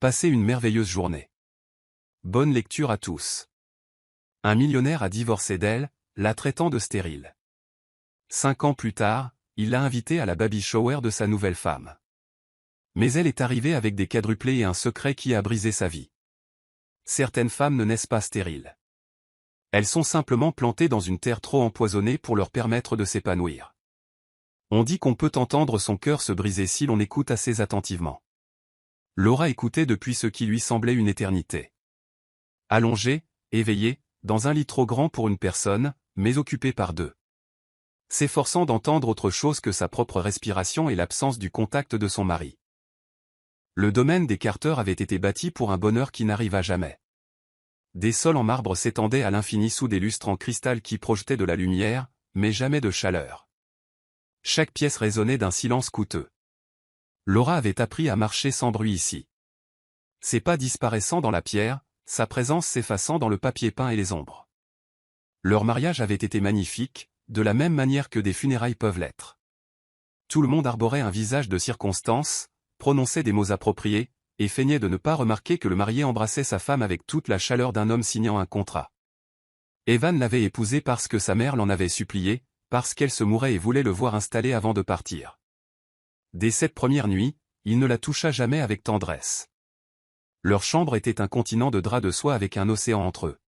Passez une merveilleuse journée. Bonne lecture à tous. Un millionnaire a divorcé d'elle, la traitant de stérile. 5 ans plus tard, il l'a invitée à la baby shower de sa nouvelle femme. Mais elle est arrivée avec des quadruplés et un secret qui a brisé sa vie. Certaines femmes ne naissent pas stériles. Elles sont simplement plantées dans une terre trop empoisonnée pour leur permettre de s'épanouir. On dit qu'on peut entendre son cœur se briser si l'on écoute assez attentivement. Laura écoutait depuis ce qui lui semblait une éternité. Allongée, éveillée, dans un lit trop grand pour une personne, mais occupée par deux. S'efforçant d'entendre autre chose que sa propre respiration et l'absence du contact de son mari. Le domaine des Carter avait été bâti pour un bonheur qui n'arriva jamais. Des sols en marbre s'étendaient à l'infini sous des lustres en cristal qui projetaient de la lumière, mais jamais de chaleur. Chaque pièce résonnait d'un silence coûteux. Laura avait appris à marcher sans bruit ici. Ses pas disparaissant dans la pierre, sa présence s'effaçant dans le papier peint et les ombres. Leur mariage avait été magnifique, de la même manière que des funérailles peuvent l'être. Tout le monde arborait un visage de circonstance, prononçait des mots appropriés, et feignait de ne pas remarquer que le marié embrassait sa femme avec toute la chaleur d'un homme signant un contrat. Evan l'avait épousée parce que sa mère l'en avait supplié, parce qu'elle se mourait et voulait le voir installé avant de partir. Dès cette première nuit, il ne la toucha jamais avec tendresse. Leur chambre était un continent de draps de soie avec un océan entre eux.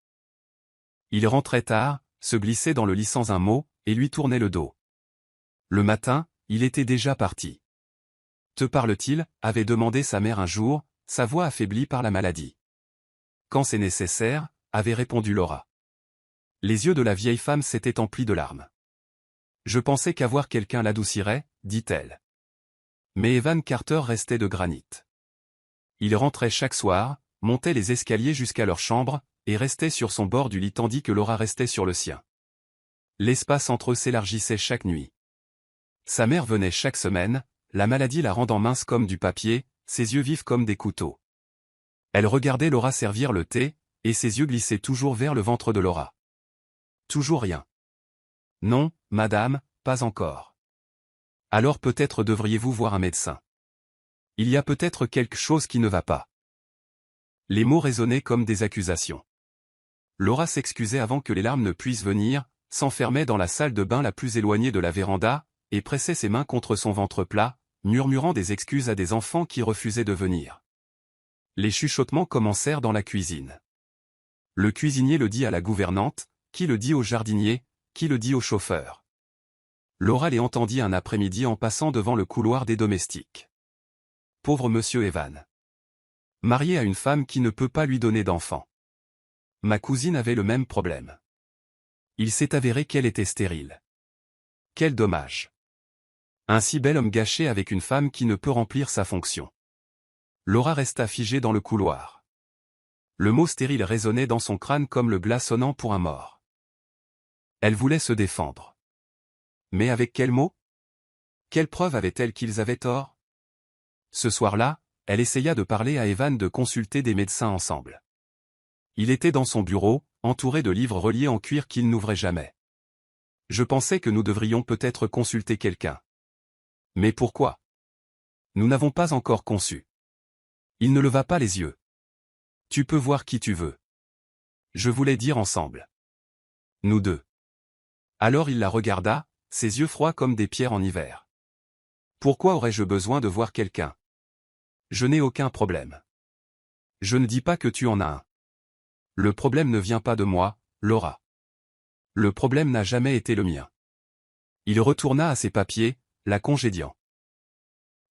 Il rentrait tard, se glissait dans le lit sans un mot, et lui tournait le dos. Le matin, il était déjà parti. « Te parle-t-il » avait demandé sa mère un jour, sa voix affaiblie par la maladie. « Quand c'est nécessaire » avait répondu Laura. Les yeux de la vieille femme s'étaient emplis de larmes. « Je pensais qu'avoir quelqu'un l'adoucirait » dit-elle. Mais Evan Carter restait de granit. Il rentrait chaque soir, montait les escaliers jusqu'à leur chambre, et restait sur son bord du lit tandis que Laura restait sur le sien. L'espace entre eux s'élargissait chaque nuit. Sa mère venait chaque semaine, la maladie la rendant mince comme du papier, ses yeux vifs comme des couteaux. Elle regardait Laura servir le thé, et ses yeux glissaient toujours vers le ventre de Laura. Toujours rien. Non, madame, pas encore. Alors peut-être devriez-vous voir un médecin. Il y a peut-être quelque chose qui ne va pas. Les mots résonnaient comme des accusations. Laura s'excusait avant que les larmes ne puissent venir, s'enfermait dans la salle de bain la plus éloignée de la véranda, et pressait ses mains contre son ventre plat, murmurant des excuses à des enfants qui refusaient de venir. Les chuchotements commencèrent dans la cuisine. Le cuisinier le dit à la gouvernante, qui le dit au jardinier, qui le dit au chauffeur. Laura les entendit un après-midi en passant devant le couloir des domestiques. Pauvre monsieur Evan. Marié à une femme qui ne peut pas lui donner d'enfant. Ma cousine avait le même problème. Il s'est avéré qu'elle était stérile. Quel dommage. Un si bel homme gâché avec une femme qui ne peut remplir sa fonction. Laura resta figée dans le couloir. Le mot stérile résonnait dans son crâne comme le glas sonnant pour un mort. Elle voulait se défendre. Mais avec quel mot? Quelle preuve avait-elle qu'ils avaient tort? Ce soir-là, elle essaya de parler à Evan de consulter des médecins ensemble. Il était dans son bureau, entouré de livres reliés en cuir qu'il n'ouvrait jamais. Je pensais que nous devrions peut-être consulter quelqu'un. Mais pourquoi? Nous n'avons pas encore conçu. Il ne leva pas les yeux. Tu peux voir qui tu veux. Je voulais dire ensemble. Nous deux. Alors il la regarda, ses yeux froids comme des pierres en hiver. Pourquoi aurais-je besoin de voir quelqu'un? Je n'ai aucun problème. Je ne dis pas que tu en as un. Le problème ne vient pas de moi, Laura. Le problème n'a jamais été le mien. Il retourna à ses papiers, la congédiant.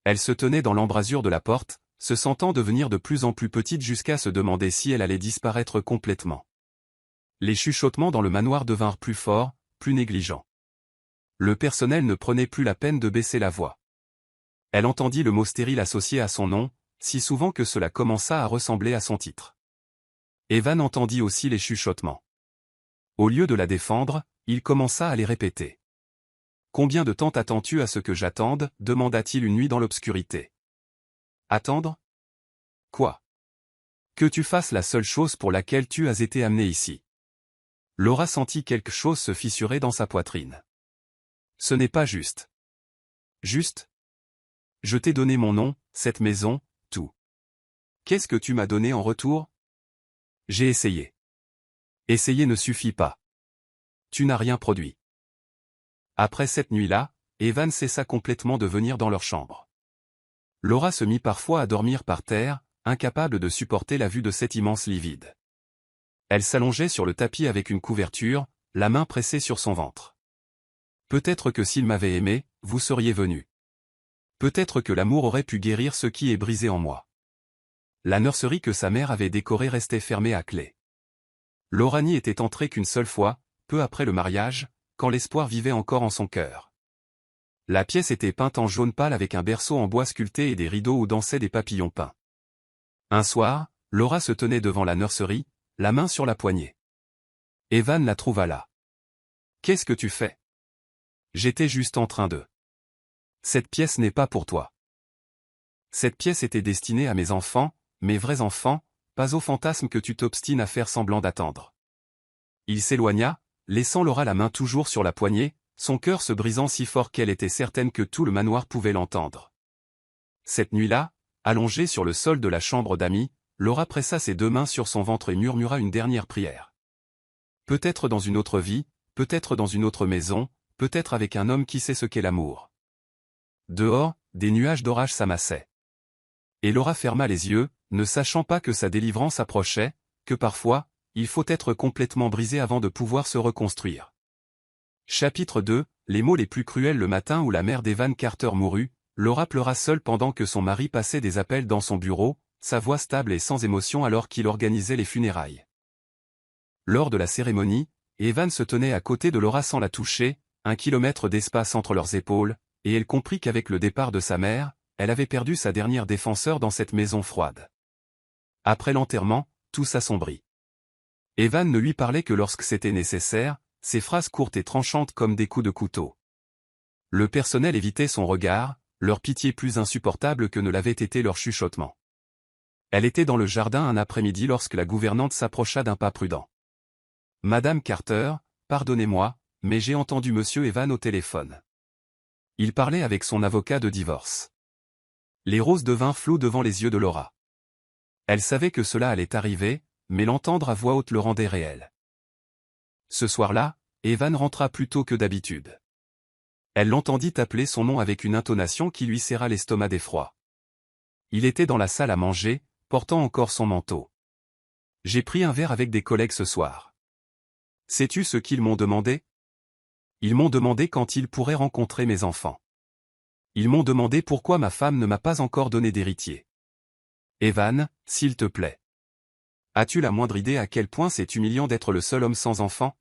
Elle se tenait dans l'embrasure de la porte, se sentant devenir de plus en plus petite jusqu'à se demander si elle allait disparaître complètement. Les chuchotements dans le manoir devinrent plus forts, plus négligents. Le personnel ne prenait plus la peine de baisser la voix. Elle entendit le mot stérile associé à son nom, si souvent que cela commença à ressembler à son titre. Evan entendit aussi les chuchotements. Au lieu de la défendre, il commença à les répéter. « Combien de temps attends-tu à ce que j'attende » demanda-t-il une nuit dans l'obscurité. « Attendre ? Quoi ? Que tu fasses la seule chose pour laquelle tu as été amené ici. » Laura sentit quelque chose se fissurer dans sa poitrine. « Ce n'est pas juste. » « Juste ? Je t'ai donné mon nom, cette maison, tout. Qu'est-ce que tu m'as donné en retour? J'ai essayé. Essayer ne suffit pas. Tu n'as rien produit. Après cette nuit-là, Evan cessa complètement de venir dans leur chambre. Laura se mit parfois à dormir par terre, incapable de supporter la vue de cet immense lit vide. Elle s'allongeait sur le tapis avec une couverture, la main pressée sur son ventre. Peut-être que s'il m'avait aimé, vous seriez venu. Peut-être que l'amour aurait pu guérir ce qui est brisé en moi. La nurserie que sa mère avait décorée restait fermée à clé. Laura n'y était entrée qu'une seule fois, peu après le mariage, quand l'espoir vivait encore en son cœur. La pièce était peinte en jaune pâle avec un berceau en bois sculpté et des rideaux où dansaient des papillons peints. Un soir, Laura se tenait devant la nurserie, la main sur la poignée. Evan la trouva là. « Qu'est-ce que tu fais? » J'étais juste en train de... Cette pièce n'est pas pour toi. Cette pièce était destinée à mes enfants, mes vrais enfants, pas aux fantasmes que tu t'obstines à faire semblant d'attendre. Il s'éloigna, laissant Laura la main toujours sur la poignée, son cœur se brisant si fort qu'elle était certaine que tout le manoir pouvait l'entendre. Cette nuit-là, allongée sur le sol de la chambre d'amis, Laura pressa ses deux mains sur son ventre et murmura une dernière prière. Peut-être dans une autre vie, peut-être dans une autre maison, peut-être avec un homme qui sait ce qu'est l'amour. Dehors, des nuages d'orage s'amassaient. Et Laura ferma les yeux, ne sachant pas que sa délivrance approchait, que parfois, il faut être complètement brisé avant de pouvoir se reconstruire. Chapitre 2, les mots les plus cruels. Le matin où la mère d'Evan Carter mourut, Laura pleura seule pendant que son mari passait des appels dans son bureau, sa voix stable et sans émotion alors qu'il organisait les funérailles. Lors de la cérémonie, Evan se tenait à côté de Laura sans la toucher, 1 kilomètre d'espace entre leurs épaules, et elle comprit qu'avec le départ de sa mère, elle avait perdu sa dernière défenseur dans cette maison froide. Après l'enterrement, tout s'assombrit. Evan ne lui parlait que lorsque c'était nécessaire, ses phrases courtes et tranchantes comme des coups de couteau. Le personnel évitait son regard, leur pitié plus insupportable que ne l'avait été leur chuchotement. Elle était dans le jardin un après-midi lorsque la gouvernante s'approcha d'un pas prudent. « Madame Carter, pardonnez-moi, mais j'ai entendu Monsieur Evan au téléphone. Il parlait avec son avocat de divorce. » Les roses devinrent floues devant les yeux de Laura. Elle savait que cela allait arriver, mais l'entendre à voix haute le rendait réel. Ce soir-là, Evan rentra plus tôt que d'habitude. Elle l'entendit appeler son nom avec une intonation qui lui serra l'estomac d'effroi. Il était dans la salle à manger, portant encore son manteau. « J'ai pris un verre avec des collègues ce soir. Sais-tu ce qu'ils m'ont demandé? Ils m'ont demandé quand ils pourraient rencontrer mes enfants. Ils m'ont demandé pourquoi ma femme ne m'a pas encore donné d'héritier. Evan, s'il te plaît. As-tu la moindre idée à quel point c'est humiliant d'être le seul homme sans enfant?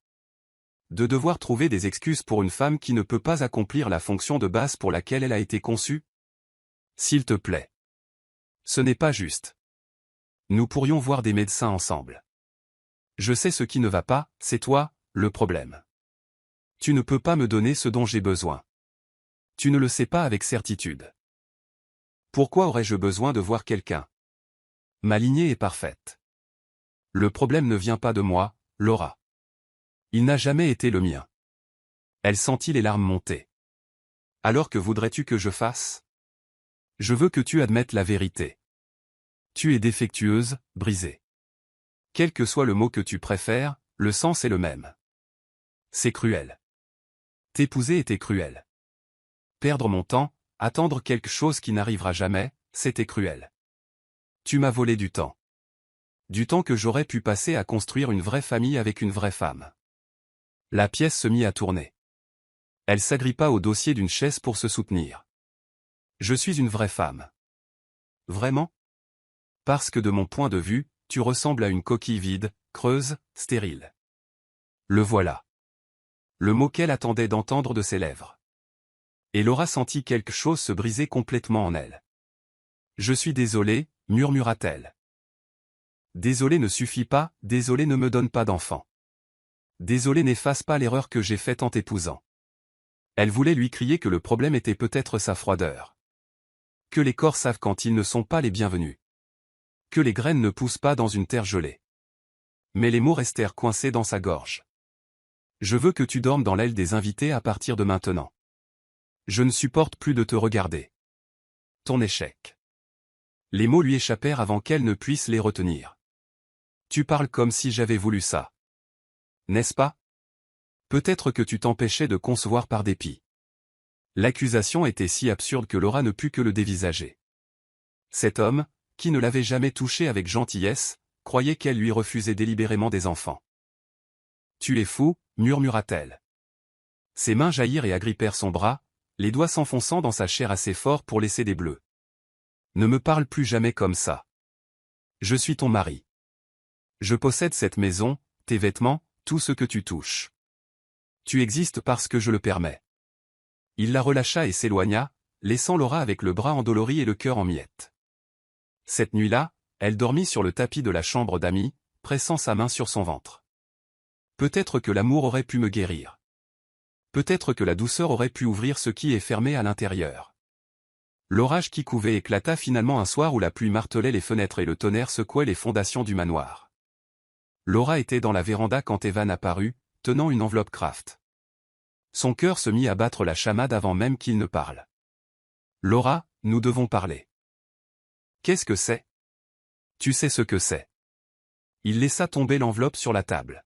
De devoir trouver des excuses pour une femme qui ne peut pas accomplir la fonction de base pour laquelle elle a été conçue? S'il te plaît. Ce n'est pas juste. Nous pourrions voir des médecins ensemble. Je sais ce qui ne va pas, c'est toi, le problème. Tu ne peux pas me donner ce dont j'ai besoin. Tu ne le sais pas avec certitude. Pourquoi aurais-je besoin de voir quelqu'un? Ma lignée est parfaite. Le problème ne vient pas de moi, Laura. Il n'a jamais été le mien. Elle sentit les larmes monter. Alors que voudrais-tu que je fasse? Je veux que tu admettes la vérité. Tu es défectueuse, brisée. Quel que soit le mot que tu préfères, le sens est le même. C'est cruel. T'épouser était cruel. Perdre mon temps, attendre quelque chose qui n'arrivera jamais, c'était cruel. Tu m'as volé du temps. Du temps que j'aurais pu passer à construire une vraie famille avec une vraie femme. La pièce se mit à tourner. Elle s'agrippa au dossier d'une chaise pour se soutenir. Je suis une vraie femme. Vraiment? Parce que de mon point de vue, tu ressembles à une coquille vide, creuse, stérile. Le voilà. Le mot qu'elle attendait d'entendre de ses lèvres. Et Laura sentit quelque chose se briser complètement en elle. Je suis désolée, murmura-t-elle. Désolé ne suffit pas, désolé ne me donne pas d'enfant. Désolé n'efface pas l'erreur que j'ai faite en t'épousant. Elle voulait lui crier que le problème était peut-être sa froideur. Que les corps savent quand ils ne sont pas les bienvenus. Que les graines ne poussent pas dans une terre gelée. Mais les mots restèrent coincés dans sa gorge. Je veux que tu dormes dans l'aile des invités à partir de maintenant. Je ne supporte plus de te regarder. Ton échec. Les mots lui échappèrent avant qu'elle ne puisse les retenir. Tu parles comme si j'avais voulu ça. N'est-ce pas? Peut-être que tu t'empêchais de concevoir par dépit. L'accusation était si absurde que Laura ne put que le dévisager. Cet homme, qui ne l'avait jamais touchée avec gentillesse, croyait qu'elle lui refusait délibérément des enfants. Tu es fou, murmura-t-elle. Ses mains jaillirent et agrippèrent son bras, les doigts s'enfonçant dans sa chair assez fort pour laisser des bleus. Ne me parle plus jamais comme ça. Je suis ton mari. Je possède cette maison, tes vêtements, tout ce que tu touches. Tu existes parce que je le permets. Il la relâcha et s'éloigna, laissant Laura avec le bras endolori et le cœur en miettes. Cette nuit-là, elle dormit sur le tapis de la chambre d'amis, pressant sa main sur son ventre. Peut-être que l'amour aurait pu me guérir. Peut-être que la douceur aurait pu ouvrir ce qui est fermé à l'intérieur. L'orage qui couvait éclata finalement un soir où la pluie martelait les fenêtres et le tonnerre secouait les fondations du manoir. Laura était dans la véranda quand Evan apparut, tenant une enveloppe Kraft. Son cœur se mit à battre la chamade avant même qu'il ne parle. « Laura, nous devons parler. »« Qu'est-ce que c'est ? » ?»« Tu sais ce que c'est. » Il laissa tomber l'enveloppe sur la table.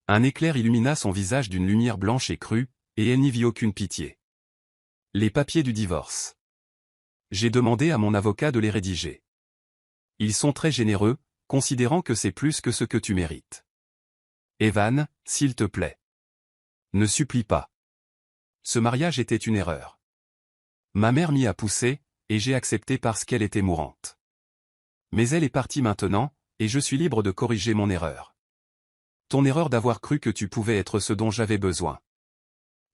Un éclair illumina son visage d'une lumière blanche et crue, et elle n'y vit aucune pitié. « Les papiers du divorce. J'ai demandé à mon avocat de les rédiger. Ils sont très généreux, considérant que c'est plus que ce que tu mérites. Evan, s'il te plaît. Ne supplie pas. Ce mariage était une erreur. Ma mère m'y a poussé, et j'ai accepté parce qu'elle était mourante. Mais elle est partie maintenant, et je suis libre de corriger mon erreur. Ton erreur d'avoir cru que tu pouvais être ce dont j'avais besoin.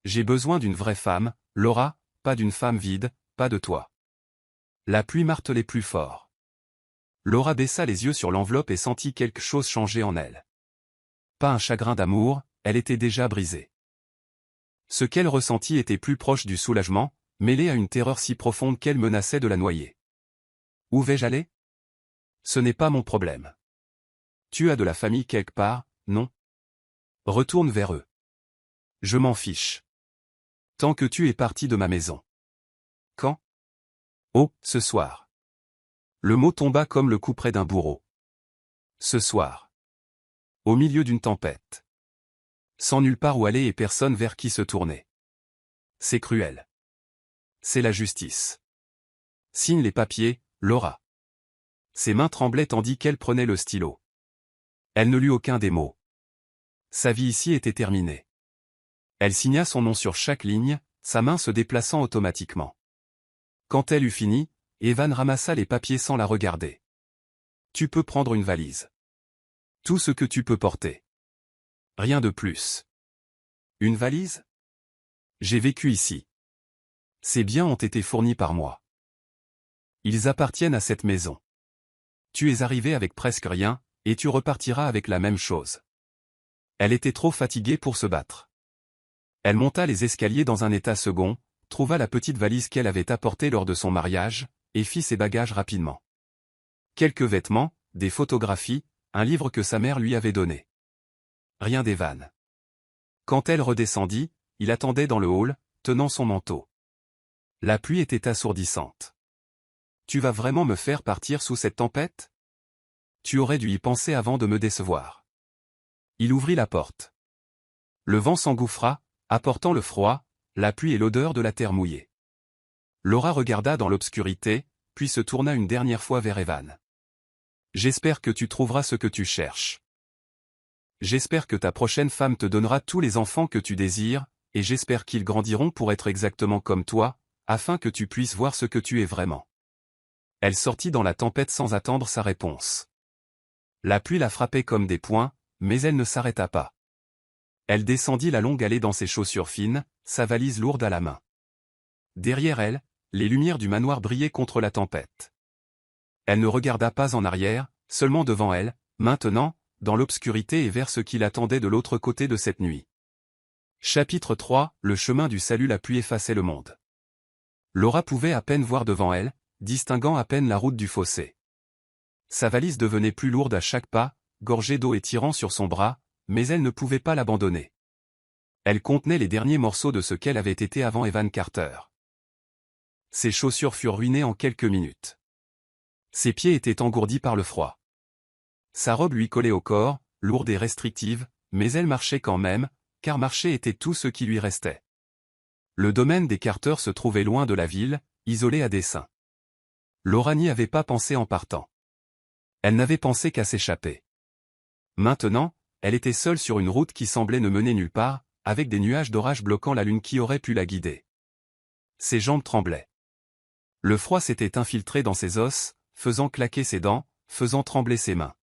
J'ai besoin d'une vraie femme, Laura, pas d'une femme vide, pas de toi. La pluie martelait plus fort. Laura baissa les yeux sur l'enveloppe et sentit quelque chose changer en elle. Pas un chagrin d'amour, elle était déjà brisée. Ce qu'elle ressentit était plus proche du soulagement, mêlé à une terreur si profonde qu'elle menaçait de la noyer. Où vais-je aller? Ce n'est pas mon problème. Tu as de la famille quelque part, non? Retourne vers eux. Je m'en fiche. Tant que tu es parti de ma maison. Quand? Oh, ce soir. Le mot tomba comme le coup près d'un bourreau. Ce soir. Au milieu d'une tempête. Sans nulle part où aller et personne vers qui se tourner. C'est cruel. C'est la justice. Signe les papiers, Laura. Ses mains tremblaient tandis qu'elle prenait le stylo. Elle ne lut aucun des mots. Sa vie ici était terminée. Elle signa son nom sur chaque ligne, sa main se déplaçant automatiquement. Quand elle eut fini, Evan ramassa les papiers sans la regarder. Tu peux prendre une valise. Tout ce que tu peux porter. Rien de plus. Une valise? J'ai vécu ici. Ces biens ont été fournis par moi. Ils appartiennent à cette maison. Tu es arrivé avec presque rien, et tu repartiras avec la même chose. Elle était trop fatiguée pour se battre. Elle monta les escaliers dans un état second, trouva la petite valise qu'elle avait apportée lors de son mariage, et fit ses bagages rapidement. Quelques vêtements, des photographies, un livre que sa mère lui avait donné. Rien d'Evan. Quand elle redescendit, il attendait dans le hall, tenant son manteau. La pluie était assourdissante. Tu vas vraiment me faire partir sous cette tempête? Tu aurais dû y penser avant de me décevoir. Il ouvrit la porte. Le vent s'engouffra, apportant le froid, la pluie et l'odeur de la terre mouillée. Laura regarda dans l'obscurité, puis se tourna une dernière fois vers Evan. J'espère que tu trouveras ce que tu cherches. J'espère que ta prochaine femme te donnera tous les enfants que tu désires, et j'espère qu'ils grandiront pour être exactement comme toi, afin que tu puisses voir ce que tu es vraiment. Elle sortit dans la tempête sans attendre sa réponse. La pluie la frappait comme des poings, mais elle ne s'arrêta pas. Elle descendit la longue allée dans ses chaussures fines, sa valise lourde à la main. Derrière elle, les lumières du manoir brillaient contre la tempête. Elle ne regarda pas en arrière, seulement devant elle, maintenant, dans l'obscurité et vers ce qui l'attendait de l'autre côté de cette nuit. Chapitre 3, le chemin du salut. La pluie effaçait le monde. Laura pouvait à peine voir devant elle, distinguant à peine la route du fossé. Sa valise devenait plus lourde à chaque pas, gorgée d'eau et tirant sur son bras, mais elle ne pouvait pas l'abandonner. Elle contenait les derniers morceaux de ce qu'elle avait été avant Evan Carter. Ses chaussures furent ruinées en quelques minutes. Ses pieds étaient engourdis par le froid. Sa robe lui collait au corps, lourde et restrictive, mais elle marchait quand même, car marcher était tout ce qui lui restait. Le domaine des Carter se trouvait loin de la ville, isolé à dessein. Laura n'y avait pas pensé en partant. Elle n'avait pensé qu'à s'échapper. Maintenant, elle était seule sur une route qui semblait ne mener nulle part, avec des nuages d'orage bloquant la lune qui aurait pu la guider. Ses jambes tremblaient. Le froid s'était infiltré dans ses os, faisant claquer ses dents, faisant trembler ses mains.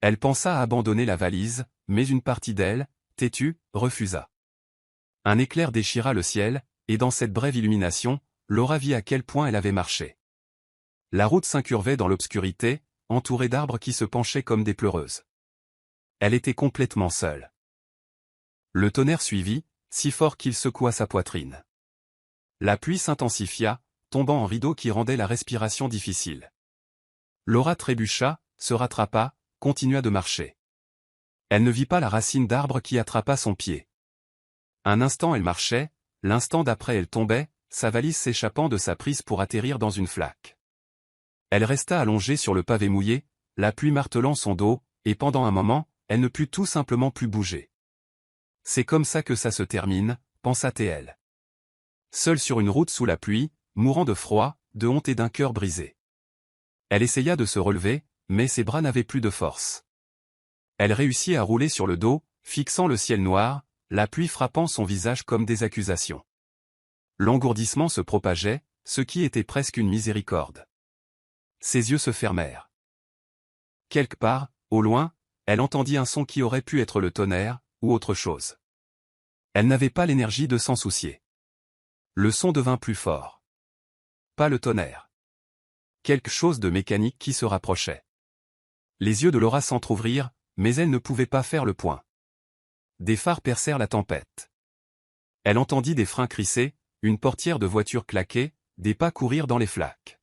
Elle pensa à abandonner la valise, mais une partie d'elle, têtue, refusa. Un éclair déchira le ciel, et dans cette brève illumination, Laura vit à quel point elle avait marché. La route s'incurvait dans l'obscurité, entourée d'arbres qui se penchaient comme des pleureuses. Elle était complètement seule. Le tonnerre suivit, si fort qu'il secoua sa poitrine. La pluie s'intensifia, tombant en rideaux qui rendaient la respiration difficile. Laura trébucha, se rattrapa, continua de marcher. Elle ne vit pas la racine d'arbre qui attrapa son pied. Un instant elle marchait, l'instant d'après elle tombait, sa valise s'échappant de sa prise pour atterrir dans une flaque. Elle resta allongée sur le pavé mouillé, la pluie martelant son dos, et pendant un moment, elle ne put tout simplement plus bouger. C'est comme ça que ça se termine, pensa-t-elle. Seule sur une route sous la pluie, mourant de froid, de honte et d'un cœur brisé. Elle essaya de se relever, mais ses bras n'avaient plus de force. Elle réussit à rouler sur le dos, fixant le ciel noir, la pluie frappant son visage comme des accusations. L'engourdissement se propageait, ce qui était presque une miséricorde. Ses yeux se fermèrent. Quelque part, au loin, elle entendit un son qui aurait pu être le tonnerre, ou autre chose. Elle n'avait pas l'énergie de s'en soucier. Le son devint plus fort. Pas le tonnerre. Quelque chose de mécanique qui se rapprochait. Les yeux de Laura s'entr'ouvrirent, mais elle ne pouvait pas faire le point. Des phares percèrent la tempête. Elle entendit des freins crisser, une portière de voiture claquer, des pas courir dans les flaques.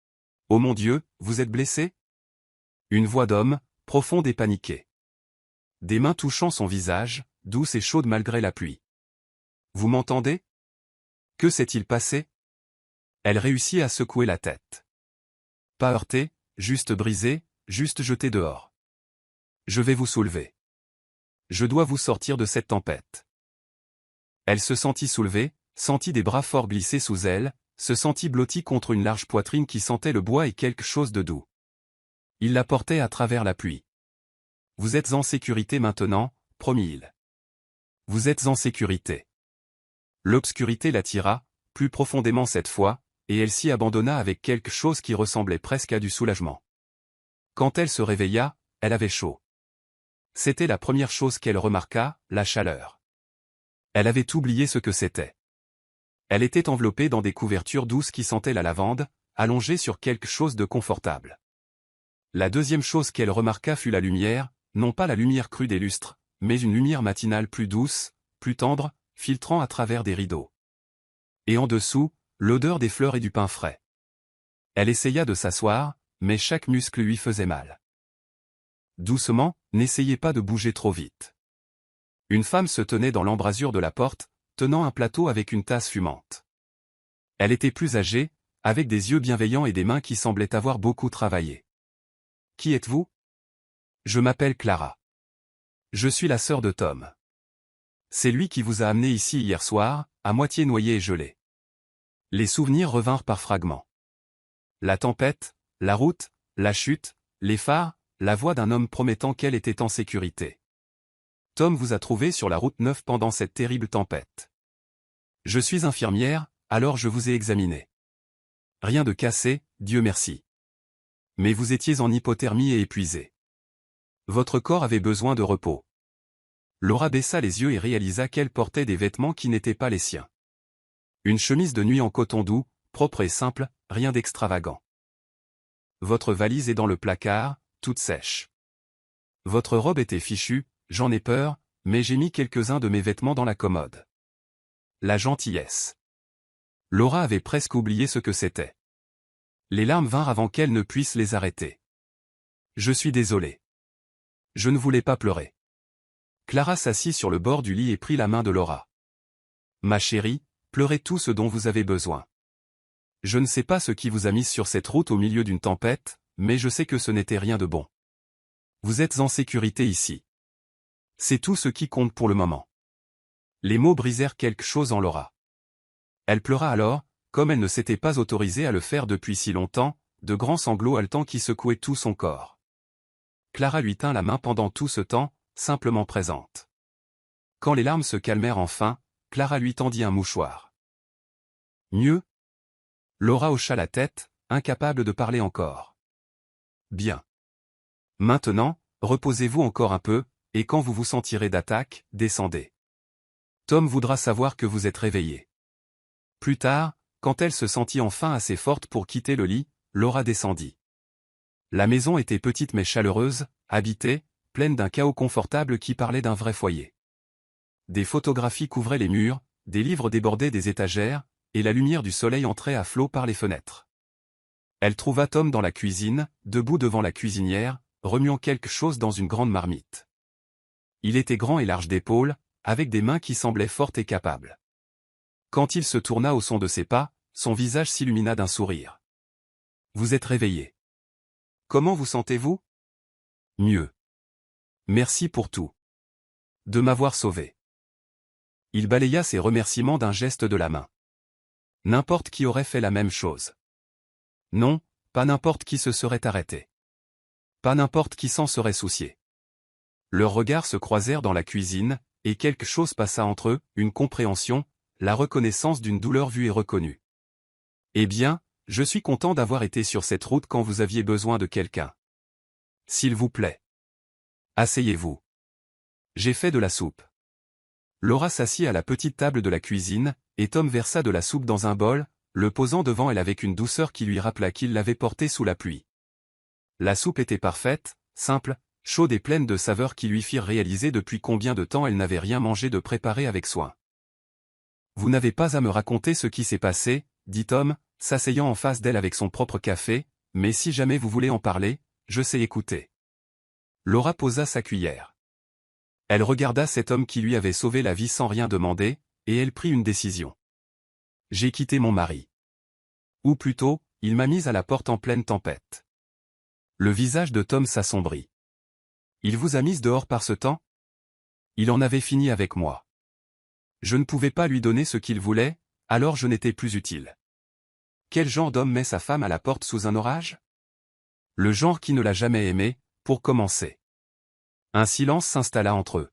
« Oh mon Dieu, vous êtes blessé ?» Une voix d'homme, profonde et paniquée. Des mains touchant son visage, douce et chaude malgré la pluie. « Vous m'entendez ? Que s'est-il passé ?» Elle réussit à secouer la tête. Pas heurté, juste brisé, juste jeté dehors. Je vais vous soulever. Je dois vous sortir de cette tempête. Elle se sentit soulevée, sentit des bras forts glisser sous elle, se sentit blottie contre une large poitrine qui sentait le bois et quelque chose de doux. Il la portait à travers la pluie. Vous êtes en sécurité maintenant, promit-il. Vous êtes en sécurité. L'obscurité l'attira, plus profondément cette fois, et elle s'y abandonna avec quelque chose qui ressemblait presque à du soulagement. Quand elle se réveilla, elle avait chaud. C'était la première chose qu'elle remarqua, la chaleur. Elle avait oublié ce que c'était. Elle était enveloppée dans des couvertures douces qui sentaient la lavande, allongée sur quelque chose de confortable. La deuxième chose qu'elle remarqua fut la lumière, non pas la lumière crue des lustres, mais une lumière matinale plus douce, plus tendre, filtrant à travers des rideaux. Et en dessous, l'odeur des fleurs et du pain frais. Elle essaya de s'asseoir, mais chaque muscle lui faisait mal. Doucement, n'essayez pas de bouger trop vite. Une femme se tenait dans l'embrasure de la porte, tenant un plateau avec une tasse fumante. Elle était plus âgée, avec des yeux bienveillants et des mains qui semblaient avoir beaucoup travaillé. « Qui êtes-vous ? » « Je m'appelle Clara. Je suis la sœur de Tom. C'est lui qui vous a amené ici hier soir, à moitié noyé et gelé. » Les souvenirs revinrent par fragments. La tempête, la route, la chute, les phares, la voix d'un homme promettant qu'elle était en sécurité. Tom vous a trouvé sur la route 9 pendant cette terrible tempête. Je suis infirmière, alors je vous ai examiné. Rien de cassé, Dieu merci. Mais vous étiez en hypothermie et épuisé. Votre corps avait besoin de repos. Laura baissa les yeux et réalisa qu'elle portait des vêtements qui n'étaient pas les siens. Une chemise de nuit en coton doux, propre et simple, rien d'extravagant. Votre valise est dans le placard, toute sèche. Votre robe était fichue, j'en ai peur, mais j'ai mis quelques-uns de mes vêtements dans la commode. La gentillesse. Laura avait presque oublié ce que c'était. Les larmes vinrent avant qu'elle ne puisse les arrêter. Je suis désolé. Je ne voulais pas pleurer. Clara s'assit sur le bord du lit et prit la main de Laura. Ma chérie, pleurez tout ce dont vous avez besoin. Je ne sais pas ce qui vous a mis sur cette route au milieu d'une tempête, mais je sais que ce n'était rien de bon. Vous êtes en sécurité ici. C'est tout ce qui compte pour le moment. » Les mots brisèrent quelque chose en Laura. Elle pleura alors, comme elle ne s'était pas autorisée à le faire depuis si longtemps, de grands sanglots haletants qui secouaient tout son corps. Clara lui tint la main pendant tout ce temps, simplement présente. Quand les larmes se calmèrent enfin, Clara lui tendit un mouchoir. « Mieux ?» Laura hocha la tête, incapable de parler encore. « Bien. Maintenant, reposez-vous encore un peu, et quand vous vous sentirez d'attaque, descendez. Tom voudra savoir que vous êtes réveillé. » Plus tard, quand elle se sentit enfin assez forte pour quitter le lit, Laura descendit. La maison était petite mais chaleureuse, habitée, pleine d'un chaos confortable qui parlait d'un vrai foyer. Des photographies couvraient les murs, des livres débordaient des étagères, et la lumière du soleil entrait à flot par les fenêtres. Elle trouva Tom dans la cuisine, debout devant la cuisinière, remuant quelque chose dans une grande marmite. Il était grand et large d'épaules, avec des mains qui semblaient fortes et capables. Quand il se tourna au son de ses pas, son visage s'illumina d'un sourire. « Vous êtes réveillé. Comment vous sentez-vous ? » ?»« Mieux. Merci pour tout. De m'avoir sauvé. » Il balaya ses remerciements d'un geste de la main. N'importe qui aurait fait la même chose. Non, pas n'importe qui se serait arrêté. Pas n'importe qui s'en serait soucié. Leurs regards se croisèrent dans la cuisine, et quelque chose passa entre eux, une compréhension, la reconnaissance d'une douleur vue et reconnue. « Eh bien, je suis content d'avoir été sur cette route quand vous aviez besoin de quelqu'un. S'il vous plaît. Asseyez-vous. J'ai fait de la soupe. » Laura s'assit à la petite table de la cuisine, et Tom versa de la soupe dans un bol, le posant devant elle avec une douceur qui lui rappela qu'il l'avait portée sous la pluie. La soupe était parfaite, simple, chaude et pleine de saveurs qui lui firent réaliser depuis combien de temps elle n'avait rien mangé de préparé avec soin. « Vous n'avez pas à me raconter ce qui s'est passé, » dit Tom, s'asseyant en face d'elle avec son propre café, « mais si jamais vous voulez en parler, je sais écouter. » Laura posa sa cuillère. Elle regarda cet homme qui lui avait sauvé la vie sans rien demander, et elle prit une décision. « J'ai quitté mon mari. Ou plutôt, il m'a mise à la porte en pleine tempête. » Le visage de Tom s'assombrit. « Il vous a mise dehors par ce temps ? Il en avait fini avec moi. Je ne pouvais pas lui donner ce qu'il voulait, alors je n'étais plus utile. Quel genre d'homme met sa femme à la porte sous un orage ? Le genre qui ne l'a jamais aimé, pour commencer. » Un silence s'installa entre eux.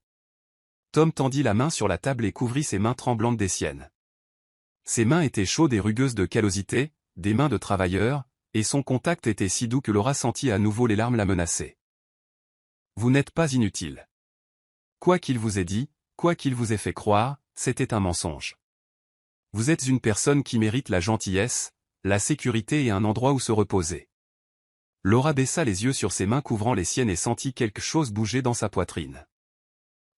Tom tendit la main sur la table et couvrit ses mains tremblantes des siennes. Ses mains étaient chaudes et rugueuses de callosité, des mains de travailleur, et son contact était si doux que Laura sentit à nouveau les larmes la menacer. « Vous n'êtes pas inutile. Quoi qu'il vous ait dit, quoi qu'il vous ait fait croire, c'était un mensonge. Vous êtes une personne qui mérite la gentillesse, la sécurité et un endroit où se reposer. » Laura baissa les yeux sur ses mains couvrant les siennes et sentit quelque chose bouger dans sa poitrine.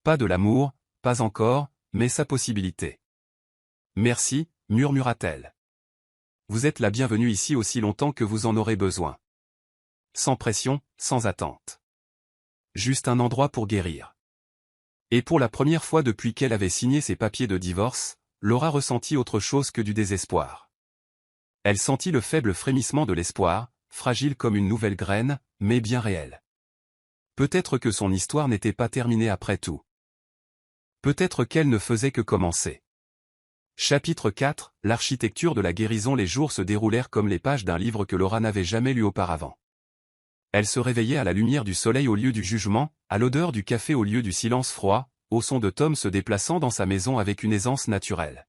Pas de l'amour, pas encore, mais sa possibilité. « Merci, » murmura-t-elle. « Vous êtes la bienvenue ici aussi longtemps que vous en aurez besoin. Sans pression, sans attente. Juste un endroit pour guérir. » Et pour la première fois depuis qu'elle avait signé ses papiers de divorce, Laura ressentit autre chose que du désespoir. Elle sentit le faible frémissement de l'espoir, fragile comme une nouvelle graine, mais bien réelle. Peut-être que son histoire n'était pas terminée après tout. Peut-être qu'elle ne faisait que commencer. Chapitre 4, l'architecture de la guérison. Les jours se déroulèrent comme les pages d'un livre que Laura n'avait jamais lu auparavant. Elle se réveillait à la lumière du soleil au lieu du jugement, à l'odeur du café au lieu du silence froid, au son de Tom se déplaçant dans sa maison avec une aisance naturelle.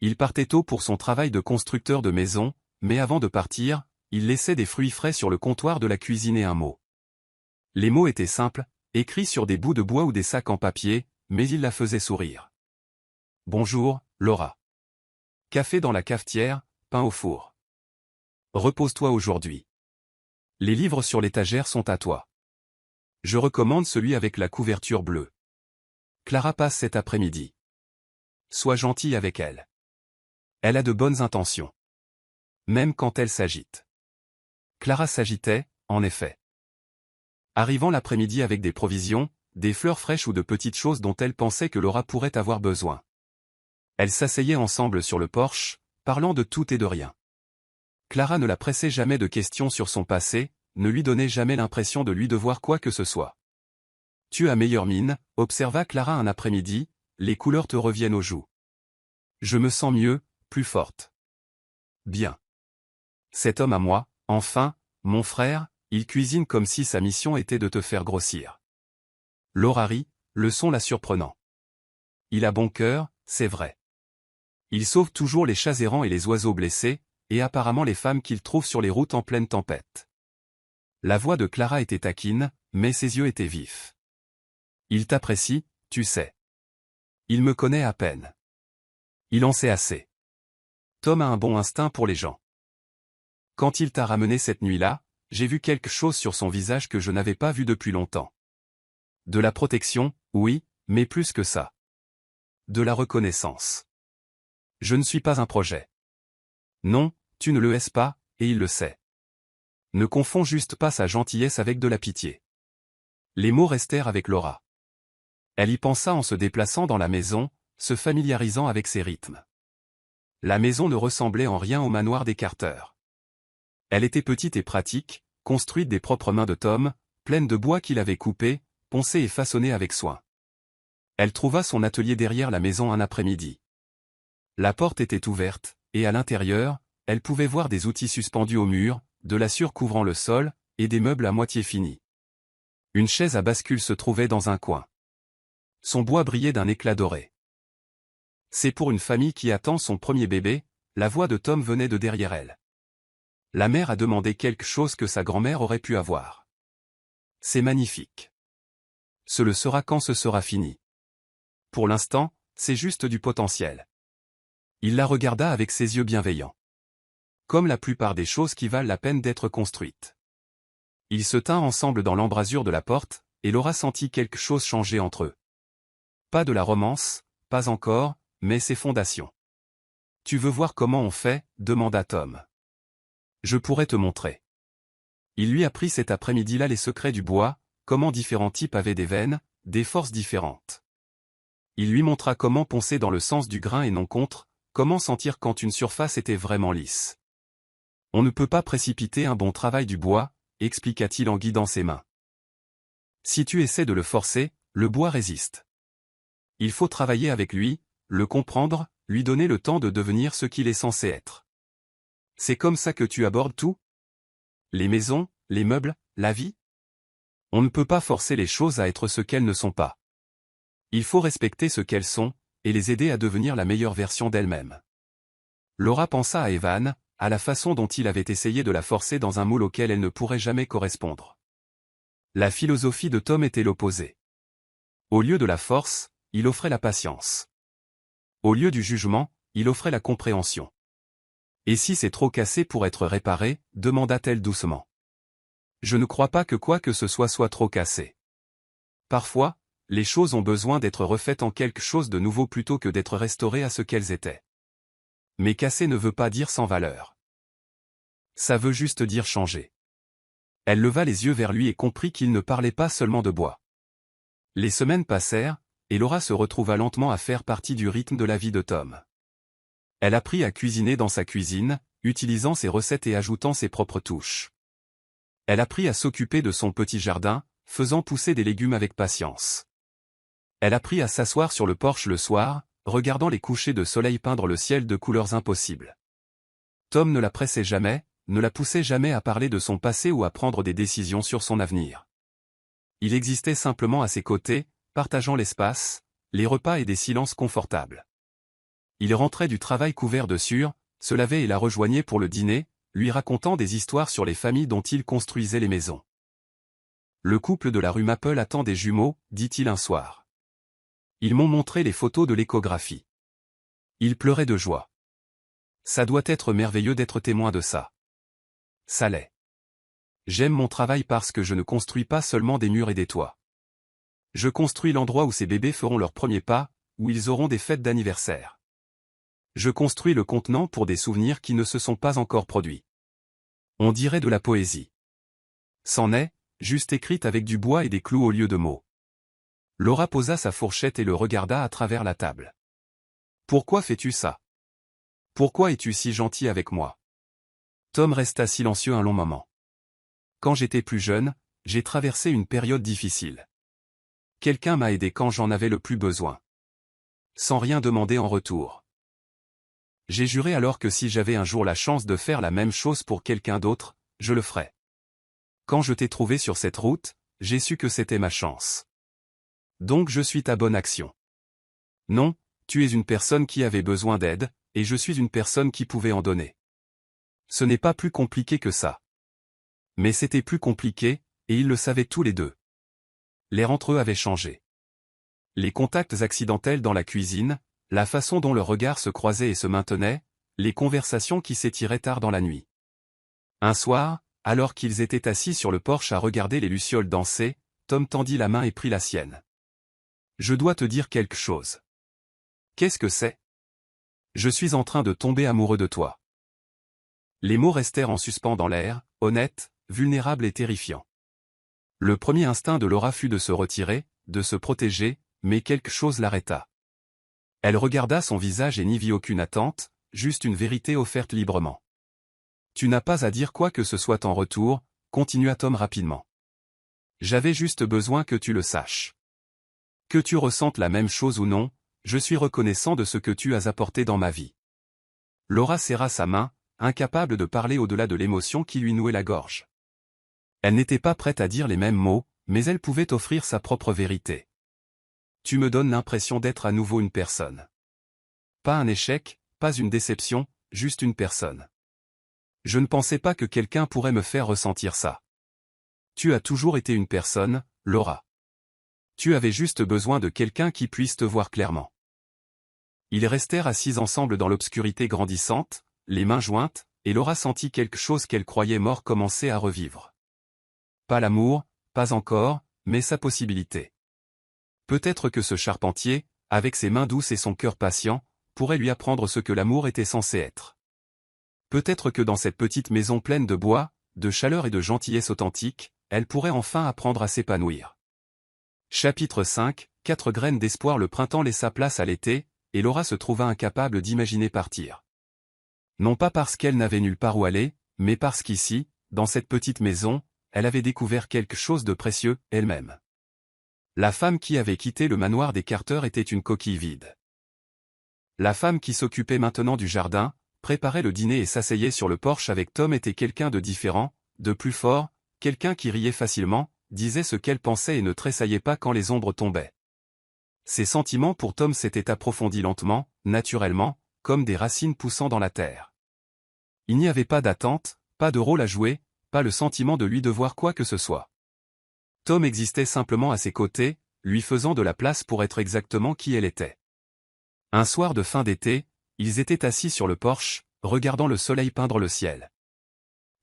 Il partait tôt pour son travail de constructeur de maison, mais avant de partir, il laissait des fruits frais sur le comptoir de la cuisine et un mot. Les mots étaient simples, écrits sur des bouts de bois ou des sacs en papier, mais il la faisait sourire. « Bonjour, Laura. Café dans la cafetière, pain au four. Repose-toi aujourd'hui. Les livres sur l'étagère sont à toi. Je recommande celui avec la couverture bleue. Clara passe cet après-midi. Sois gentil avec elle. Elle a de bonnes intentions. Même quand elle s'agite. » Clara s'agitait, en effet. Arrivant l'après-midi avec des provisions, des fleurs fraîches ou de petites choses dont elle pensait que Laura pourrait avoir besoin. Elles s'asseyaient ensemble sur le porche, parlant de tout et de rien. Clara ne la pressait jamais de questions sur son passé, ne lui donnait jamais l'impression de lui devoir quoi que ce soit. Tu as meilleure mine, observa Clara un après-midi, les couleurs te reviennent aux joues. Je me sens mieux, plus forte. Bien. Cet homme à moi, enfin, mon frère, il cuisine comme si sa mission était de te faire grossir. Laura rit, le son la surprenant. Il a bon cœur, c'est vrai. Il sauve toujours les chats errants et les oiseaux blessés, et apparemment les femmes qu'il trouve sur les routes en pleine tempête. La voix de Clara était taquine, mais ses yeux étaient vifs. Il t'apprécie, tu sais. Il me connaît à peine. Il en sait assez. Tom a un bon instinct pour les gens. Quand il t'a ramené cette nuit-là, j'ai vu quelque chose sur son visage que je n'avais pas vu depuis longtemps. De la protection, oui, mais plus que ça. De la reconnaissance. Je ne suis pas un projet. Non, tu ne le es pas, et il le sait. Ne confonds juste pas sa gentillesse avec de la pitié. Les mots restèrent avec Laura. Elle y pensa en se déplaçant dans la maison, se familiarisant avec ses rythmes. La maison ne ressemblait en rien au manoir des Carter. Elle était petite et pratique, construite des propres mains de Tom, pleine de bois qu'il avait coupé, poncé et façonné avec soin. Elle trouva son atelier derrière la maison un après-midi. La porte était ouverte, et à l'intérieur, elle pouvait voir des outils suspendus au mur, de la sciure couvrant le sol, et des meubles à moitié finis. Une chaise à bascule se trouvait dans un coin. Son bois brillait d'un éclat doré. C'est pour une famille qui attend son premier bébé, la voix de Tom venait de derrière elle. La mère a demandé quelque chose que sa grand-mère aurait pu avoir. C'est magnifique. Ce le sera quand ce sera fini. Pour l'instant, c'est juste du potentiel. Il la regarda avec ses yeux bienveillants. Comme la plupart des choses qui valent la peine d'être construites. Ils se tinrent ensemble dans l'embrasure de la porte, et Laura sentit quelque chose changer entre eux. Pas de la romance, pas encore, mais ses fondations. Tu veux voir comment on fait, demanda Tom. Je pourrais te montrer. Il lui apprit cet après-midi-là les secrets du bois, comment différents types avaient des veines, des forces différentes. Il lui montra comment poncer dans le sens du grain et non contre, comment sentir quand une surface était vraiment lisse. On ne peut pas précipiter un bon travail du bois, expliqua-t-il en guidant ses mains. Si tu essaies de le forcer, le bois résiste. Il faut travailler avec lui, le comprendre, lui donner le temps de devenir ce qu'il est censé être. C'est comme ça que tu abordes tout? Les maisons, les meubles, la vie? On ne peut pas forcer les choses à être ce qu'elles ne sont pas. Il faut respecter ce qu'elles sont, et les aider à devenir la meilleure version d'elles-mêmes. Laura pensa à Evan, à la façon dont il avait essayé de la forcer dans un moule auquel elle ne pourrait jamais correspondre. La philosophie de Tom était l'opposé. Au lieu de la force, il offrait la patience. Au lieu du jugement, il offrait la compréhension. Et si c'est trop cassé pour être réparé, demanda-t-elle doucement. Je ne crois pas que quoi que ce soit trop cassé. Parfois, les choses ont besoin d'être refaites en quelque chose de nouveau plutôt que d'être restaurées à ce qu'elles étaient. Mais casser ne veut pas dire sans valeur. Ça veut juste dire changer. Elle leva les yeux vers lui et comprit qu'il ne parlait pas seulement de bois. Les semaines passèrent, et Laura se retrouva lentement à faire partie du rythme de la vie de Tom. Elle apprit à cuisiner dans sa cuisine, utilisant ses recettes et ajoutant ses propres touches. Elle apprit à s'occuper de son petit jardin, faisant pousser des légumes avec patience. Elle apprit à s'asseoir sur le porche le soir, regardant les couchers de soleil peindre le ciel de couleurs impossibles. Tom ne la pressait jamais, ne la poussait jamais à parler de son passé ou à prendre des décisions sur son avenir. Il existait simplement à ses côtés, partageant l'espace, les repas et des silences confortables. Il rentrait du travail couvert de sueur, se lavait et la rejoignait pour le dîner, lui racontant des histoires sur les familles dont il construisait les maisons. Le couple de la rue Maple attend des jumeaux, dit-il un soir. Ils m'ont montré les photos de l'échographie. Il pleurait de joie. Ça doit être merveilleux d'être témoin de ça. Ça l'est. J'aime mon travail parce que je ne construis pas seulement des murs et des toits. Je construis l'endroit où ces bébés feront leurs premiers pas, où ils auront des fêtes d'anniversaire. Je construis le contenant pour des souvenirs qui ne se sont pas encore produits. On dirait de la poésie. C'en est, juste écrite avec du bois et des clous au lieu de mots. Laura posa sa fourchette et le regarda à travers la table. Pourquoi fais-tu ça? Pourquoi es-tu si gentil avec moi? Tom resta silencieux un long moment. Quand j'étais plus jeune, j'ai traversé une période difficile. Quelqu'un m'a aidé quand j'en avais le plus besoin. Sans rien demander en retour. J'ai juré alors que si j'avais un jour la chance de faire la même chose pour quelqu'un d'autre, je le ferais. Quand je t'ai trouvé sur cette route, j'ai su que c'était ma chance. Donc je suis ta bonne action. Non, tu es une personne qui avait besoin d'aide, et je suis une personne qui pouvait en donner. Ce n'est pas plus compliqué que ça. Mais c'était plus compliqué, et ils le savaient tous les deux. L'air entre eux avait changé. Les contacts accidentels dans la cuisine, la façon dont leurs regards se croisaient et se maintenaient, les conversations qui s'étiraient tard dans la nuit. Un soir, alors qu'ils étaient assis sur le porche à regarder les lucioles danser, Tom tendit la main et prit la sienne. « Je dois te dire quelque chose. »« Qu'est-ce que c'est ? » ?»« Je suis en train de tomber amoureux de toi. » Les mots restèrent en suspens dans l'air, honnêtes, vulnérables et terrifiants. Le premier instinct de Laura fut de se retirer, de se protéger, mais quelque chose l'arrêta. Elle regarda son visage et n'y vit aucune attente, juste une vérité offerte librement. « Tu n'as pas à dire quoi que ce soit en retour, » continua Tom rapidement. « J'avais juste besoin que tu le saches. Que tu ressentes la même chose ou non, je suis reconnaissant de ce que tu as apporté dans ma vie. » Laura serra sa main, incapable de parler au-delà de l'émotion qui lui nouait la gorge. Elle n'était pas prête à dire les mêmes mots, mais elle pouvait offrir sa propre vérité. « Tu me donnes l'impression d'être à nouveau une personne. Pas un échec, pas une déception, juste une personne. Je ne pensais pas que quelqu'un pourrait me faire ressentir ça. Tu as toujours été une personne, Laura. Tu avais juste besoin de quelqu'un qui puisse te voir clairement. » Ils restèrent assis ensemble dans l'obscurité grandissante, les mains jointes, et Laura sentit quelque chose qu'elle croyait mort commencer à revivre. Pas l'amour, pas encore, mais sa possibilité. Peut-être que ce charpentier, avec ses mains douces et son cœur patient, pourrait lui apprendre ce que l'amour était censé être. Peut-être que dans cette petite maison pleine de bois, de chaleur et de gentillesse authentique, elle pourrait enfin apprendre à s'épanouir. Chapitre 5, 4 graines d'espoir. Le printemps laissa place à l'été, et Laura se trouva incapable d'imaginer partir. Non pas parce qu'elle n'avait nulle part où aller, mais parce qu'ici, dans cette petite maison, elle avait découvert quelque chose de précieux, elle-même. La femme qui avait quitté le manoir des Carter était une coquille vide. La femme qui s'occupait maintenant du jardin, préparait le dîner et s'asseyait sur le porche avec Tom était quelqu'un de différent, de plus fort, quelqu'un qui riait facilement, disait ce qu'elle pensait et ne tressaillait pas quand les ombres tombaient. Ses sentiments pour Tom s'étaient approfondis lentement, naturellement, comme des racines poussant dans la terre. Il n'y avait pas d'attente, pas de rôle à jouer, pas le sentiment de lui devoir quoi que ce soit. Tom existait simplement à ses côtés, lui faisant de la place pour être exactement qui elle était. Un soir de fin d'été, ils étaient assis sur le porche, regardant le soleil peindre le ciel.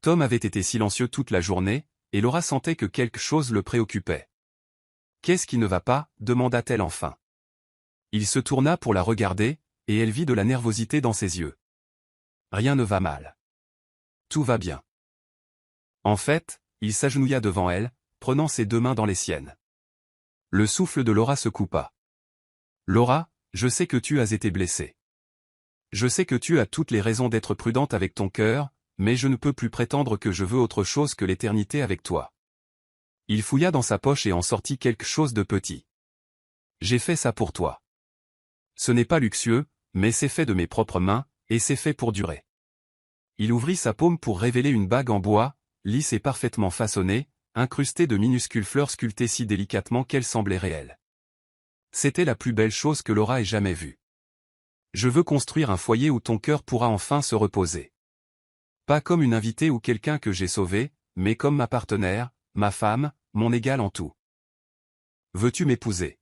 Tom avait été silencieux toute la journée, et Laura sentait que quelque chose le préoccupait. « Qu'est-ce qui ne va pas ?» demanda-t-elle enfin. Il se tourna pour la regarder, et elle vit de la nervosité dans ses yeux. « Rien ne va mal. Tout va bien. » En fait, il s'agenouilla devant elle, prenant ses deux mains dans les siennes. Le souffle de Laura se coupa. « Laura, je sais que tu as été blessée. Je sais que tu as toutes les raisons d'être prudente avec ton cœur, mais je ne peux plus prétendre que je veux autre chose que l'éternité avec toi. » Il fouilla dans sa poche et en sortit quelque chose de petit. « J'ai fait ça pour toi. Ce n'est pas luxueux, mais c'est fait de mes propres mains, et c'est fait pour durer. » Il ouvrit sa paume pour révéler une bague en bois, lisse et parfaitement façonnée, incrustée de minuscules fleurs sculptées si délicatement qu'elles semblaient réelles. C'était la plus belle chose que Laura ait jamais vue. « Je veux construire un foyer où ton cœur pourra enfin se reposer. Pas comme une invitée ou quelqu'un que j'ai sauvé, mais comme ma partenaire, ma femme, mon égale en tout. Veux-tu m'épouser ?»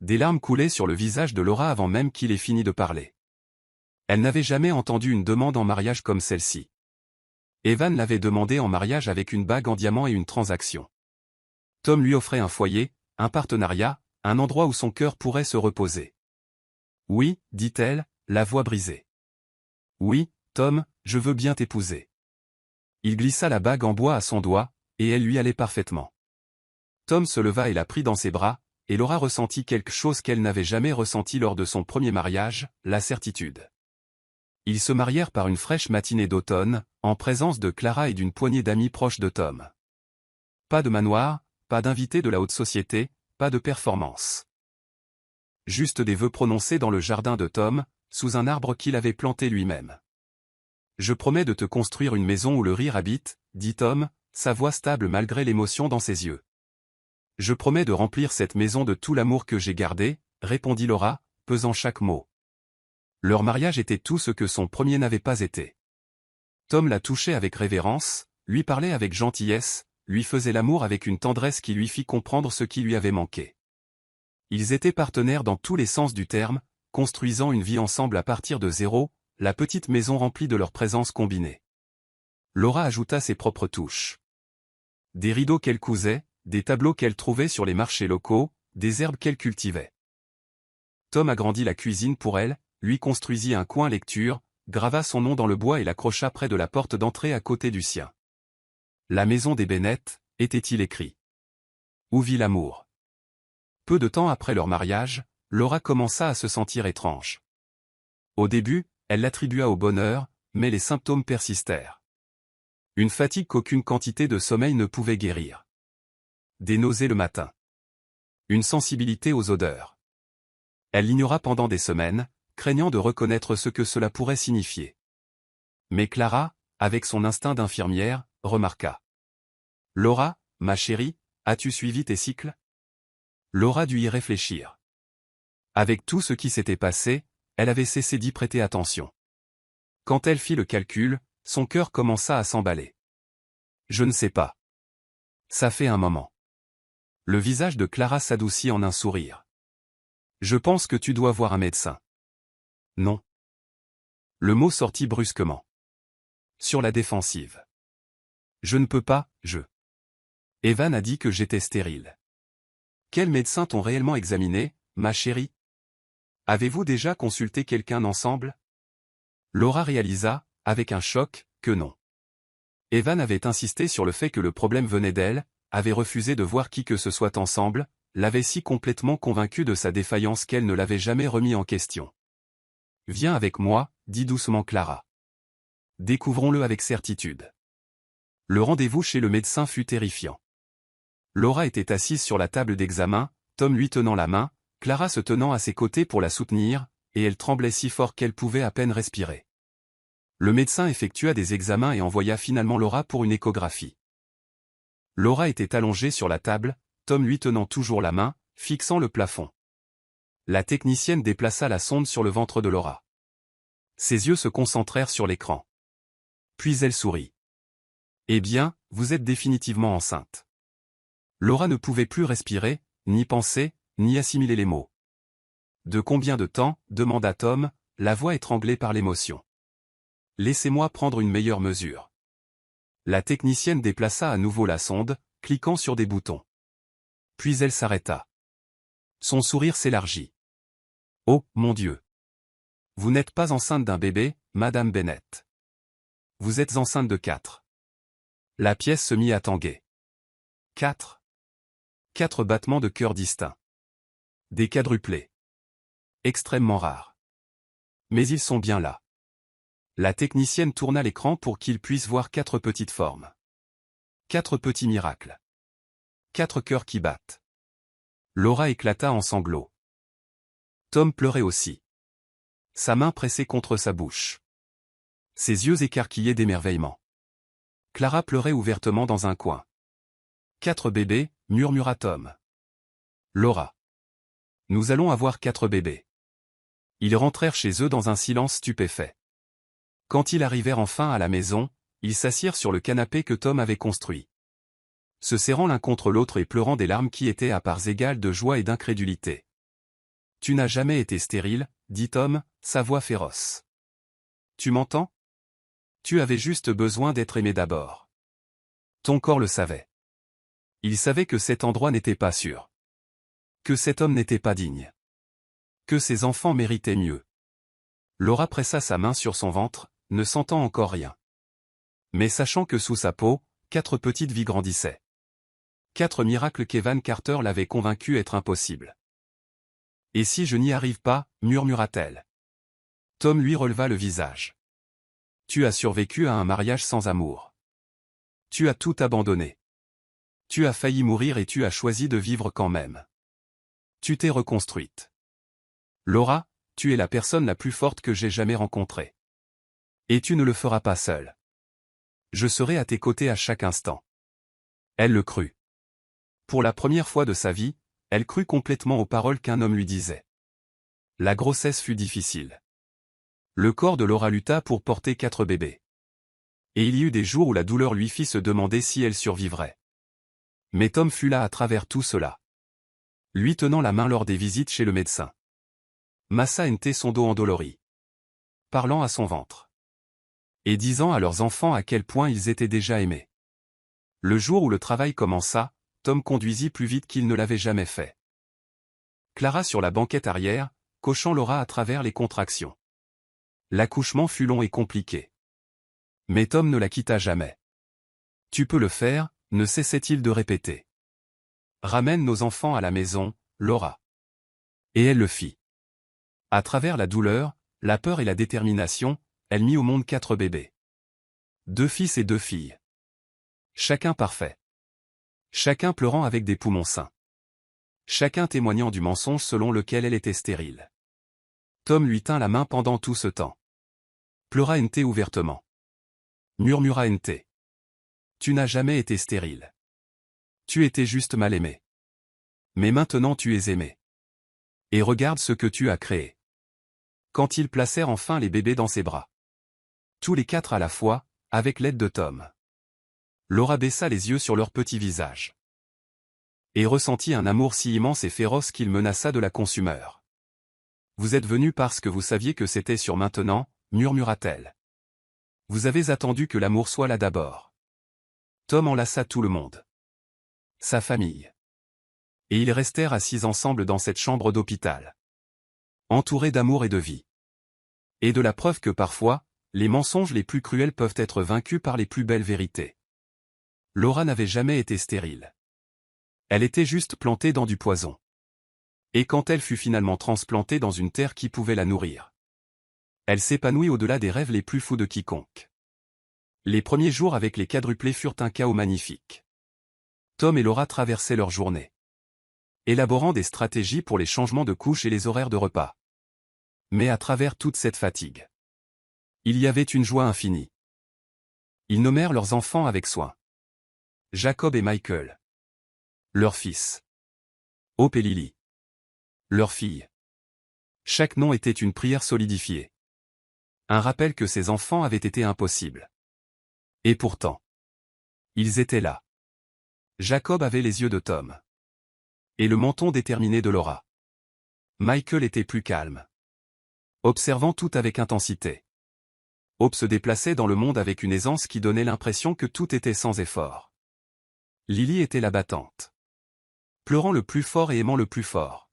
Des larmes coulaient sur le visage de Laura avant même qu'il ait fini de parler. Elle n'avait jamais entendu une demande en mariage comme celle-ci. Evan l'avait demandé en mariage avec une bague en diamant et une transaction. Tom lui offrait un foyer, un partenariat, un endroit où son cœur pourrait se reposer. « Oui, dit-elle, la voix brisée. Oui, Tom, je veux bien t'épouser. » Il glissa la bague en bois à son doigt, et elle lui allait parfaitement. Tom se leva et la prit dans ses bras, et Laura ressentit quelque chose qu'elle n'avait jamais ressenti lors de son premier mariage, la certitude. Ils se marièrent par une fraîche matinée d'automne, en présence de Clara et d'une poignée d'amis proches de Tom. Pas de manoir, pas d'invités de la haute société, pas de performance. Juste des vœux prononcés dans le jardin de Tom, sous un arbre qu'il avait planté lui-même. Je promets de te construire une maison où le rire habite, dit Tom, sa voix stable malgré l'émotion dans ses yeux. Je promets de remplir cette maison de tout l'amour que j'ai gardé, répondit Laura, pesant chaque mot. Leur mariage était tout ce que son premier n'avait pas été. Tom la touchait avec révérence, lui parlait avec gentillesse, lui faisait l'amour avec une tendresse qui lui fit comprendre ce qui lui avait manqué. Ils étaient partenaires dans tous les sens du terme, construisant une vie ensemble à partir de zéro, la petite maison remplie de leur présence combinée. Laura ajouta ses propres touches. Des rideaux qu'elle cousait, des tableaux qu'elle trouvait sur les marchés locaux, des herbes qu'elle cultivait. Tom agrandit la cuisine pour elle, lui construisit un coin lecture, grava son nom dans le bois et l'accrocha près de la porte d'entrée à côté du sien. La maison des Bennett, était-il écrit. Où vit l'amour? Peu de temps après leur mariage, Laura commença à se sentir étrange. Au début, elle l'attribua au bonheur, mais les symptômes persistèrent. Une fatigue qu'aucune quantité de sommeil ne pouvait guérir. Des nausées le matin. Une sensibilité aux odeurs. Elle l'ignora pendant des semaines, craignant de reconnaître ce que cela pourrait signifier. Mais Clara, avec son instinct d'infirmière, remarqua. « Laura, ma chérie, as-tu suivi tes cycles ?» Laura dut y réfléchir. Avec tout ce qui s'était passé, elle avait cessé d'y prêter attention. Quand elle fit le calcul, son cœur commença à s'emballer. « Je ne sais pas. Ça fait un moment. » Le visage de Clara s'adoucit en un sourire. « Je pense que tu dois voir un médecin. » Non. Le mot sortit brusquement. Sur la défensive. « Je ne peux pas, Evan a dit que j'étais stérile. » Quels médecins t'ont réellement examiné, ma chérie? Avez-vous déjà consulté quelqu'un ensemble? Laura réalisa, avec un choc, que non. Evan avait insisté sur le fait que le problème venait d'elle, avait refusé de voir qui que ce soit ensemble, l'avait si complètement convaincue de sa défaillance qu'elle ne l'avait jamais remis en question. « Viens avec moi, dit doucement Clara. Découvrons-le avec certitude. » Le rendez-vous chez le médecin fut terrifiant. Laura était assise sur la table d'examen, Tom lui tenant la main, Clara se tenant à ses côtés pour la soutenir, et elle tremblait si fort qu'elle pouvait à peine respirer. Le médecin effectua des examens et envoya finalement Laura pour une échographie. Laura était allongée sur la table, Tom lui tenant toujours la main, fixant le plafond. La technicienne déplaça la sonde sur le ventre de Laura. Ses yeux se concentrèrent sur l'écran. Puis elle sourit. « Eh bien, vous êtes définitivement enceinte. » Laura ne pouvait plus respirer, ni penser, ni assimiler les mots. « De combien de temps ?» demanda Tom, la voix étranglée par l'émotion. « Laissez-moi prendre une meilleure mesure. » La technicienne déplaça à nouveau la sonde, cliquant sur des boutons. Puis elle s'arrêta. Son sourire s'élargit. « Oh, mon Dieu! Vous n'êtes pas enceinte d'un bébé, Madame Bennett. Vous êtes enceinte de 4. » La pièce se mit à tanguer. 4. 4 battements de cœur distincts. Des quadruplés. Extrêmement rares. Mais ils sont bien là. La technicienne tourna l'écran pour qu'il puisse voir 4 petites formes. 4 petits miracles. 4 cœurs qui battent. Laura éclata en sanglots. Tom pleurait aussi. Sa main pressée contre sa bouche. Ses yeux écarquillés d'émerveillement. Clara pleurait ouvertement dans un coin. 4 bébés, murmura Tom. Laura. Nous allons avoir 4 bébés. Ils rentrèrent chez eux dans un silence stupéfait. Quand ils arrivèrent enfin à la maison, ils s'assirent sur le canapé que Tom avait construit. Se serrant l'un contre l'autre et pleurant des larmes qui étaient à parts égales de joie et d'incrédulité. « Tu n'as jamais été stérile, dit Tom, sa voix féroce. Tu m'entends? Tu avais juste besoin d'être aimé d'abord. Ton corps le savait. Il savait que cet endroit n'était pas sûr. Que cet homme n'était pas digne. Que ses enfants méritaient mieux. » Laura pressa sa main sur son ventre, ne sentant encore rien. Mais sachant que sous sa peau, 4 petites vies grandissaient. 4 miracles qu'Evan Carter l'avait convaincu être impossibles. « Et si je n'y arrive pas » murmura-t-elle. Tom lui releva le visage. Tu as survécu à un mariage sans amour. Tu as tout abandonné. Tu as failli mourir et tu as choisi de vivre quand même. Tu t'es reconstruite. Laura, tu es la personne la plus forte que j'ai jamais rencontrée. Et tu ne le feras pas seule. Je serai à tes côtés à chaque instant. Elle le crut. Pour la première fois de sa vie, elle crut complètement aux paroles qu'un homme lui disait. La grossesse fut difficile. Le corps de Laura lutta pour porter 4 bébés. Et il y eut des jours où la douleur lui fit se demander si elle survivrait. Mais Tom fut là à travers tout cela. Lui tenant la main lors des visites chez le médecin. Massa Nte son dos endolori. Parlant à son ventre. Et disant à leurs enfants à quel point ils étaient déjà aimés. Le jour où le travail commença, Tom conduisit plus vite qu'il ne l'avait jamais fait. Clara sur la banquette arrière, cochant Laura à travers les contractions. L'accouchement fut long et compliqué. Mais Tom ne la quitta jamais. Tu peux le faire, ne cessait-il de répéter. Ramène nos enfants à la maison, Laura. Et elle le fit. À travers la douleur, la peur et la détermination, elle mit au monde 4 bébés. 2 fils et 2 filles. Chacun parfait. Chacun pleurant avec des poumons sains. Chacun témoignant du mensonge selon lequel elle était stérile. Tom lui tint la main pendant tout ce temps. Pleura Nte ouvertement. Murmura Nte. Tu n'as jamais été stérile. Tu étais juste mal aimé. Mais maintenant tu es aimé. Et regarde ce que tu as créé. Quand ils placèrent enfin les bébés dans ses bras. Tous les 4 à la fois, avec l'aide de Tom. Laura baissa les yeux sur leur petit visage. Et ressentit un amour si immense et féroce qu'il menaça de la consumer. Vous êtes venu parce que vous saviez que c'était sur maintenant, murmura-t-elle. Vous avez attendu que l'amour soit là d'abord. Tom enlaça tout le monde. Sa famille. Et ils restèrent assis ensemble dans cette chambre d'hôpital. Entourés d'amour et de vie. Et de la preuve que parfois, les mensonges les plus cruels peuvent être vaincus par les plus belles vérités. Laura n'avait jamais été stérile. Elle était juste plantée dans du poison. Et quand elle fut finalement transplantée dans une terre qui pouvait la nourrir, elle s'épanouit au-delà des rêves les plus fous de quiconque. Les premiers jours avec les quadruplés furent un chaos magnifique. Tom et Laura traversaient leur journée, élaborant des stratégies pour les changements de couches et les horaires de repas. Mais à travers toute cette fatigue, il y avait une joie infinie. Ils nommèrent leurs enfants avec soin. Jacob et Michael. Leurs fils. Hope et Lily. Leurs filles. Chaque nom était une prière solidifiée. Un rappel que ces enfants avaient été impossibles. Et pourtant, ils étaient là. Jacob avait les yeux de Tom. Et le menton déterminé de Laura. Michael était plus calme. Observant tout avec intensité. Hope se déplaçait dans le monde avec une aisance qui donnait l'impression que tout était sans effort. Lily était la battante. Pleurant le plus fort et aimant le plus fort.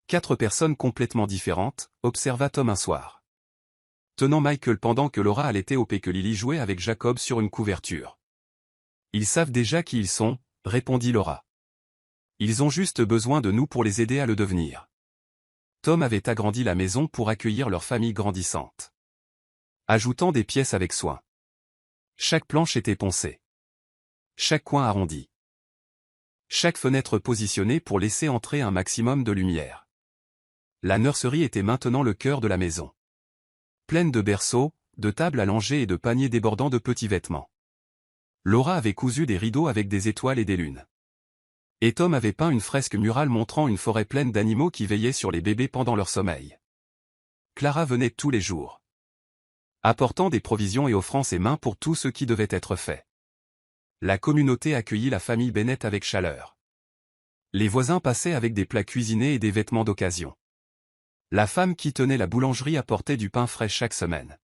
4 personnes complètement différentes, observa Tom un soir. Tenant Michael pendant que Laura allaitait Hope et que Lily jouait avec Jacob sur une couverture. Ils savent déjà qui ils sont, répondit Laura. Ils ont juste besoin de nous pour les aider à le devenir. Tom avait agrandi la maison pour accueillir leur famille grandissante. Ajoutant des pièces avec soin. Chaque planche était poncée. Chaque coin arrondi. Chaque fenêtre positionnée pour laisser entrer un maximum de lumière. La nurserie était maintenant le cœur de la maison. Pleine de berceaux, de tables allongées et de paniers débordant de petits vêtements. Laura avait cousu des rideaux avec des étoiles et des lunes. Et Tom avait peint une fresque murale montrant une forêt pleine d'animaux qui veillaient sur les bébés pendant leur sommeil. Clara venait tous les jours, apportant des provisions et offrant ses mains pour tout ce qui devait être fait. La communauté accueillit la famille Bennett avec chaleur. Les voisins passaient avec des plats cuisinés et des vêtements d'occasion. La femme qui tenait la boulangerie apportait du pain frais chaque semaine.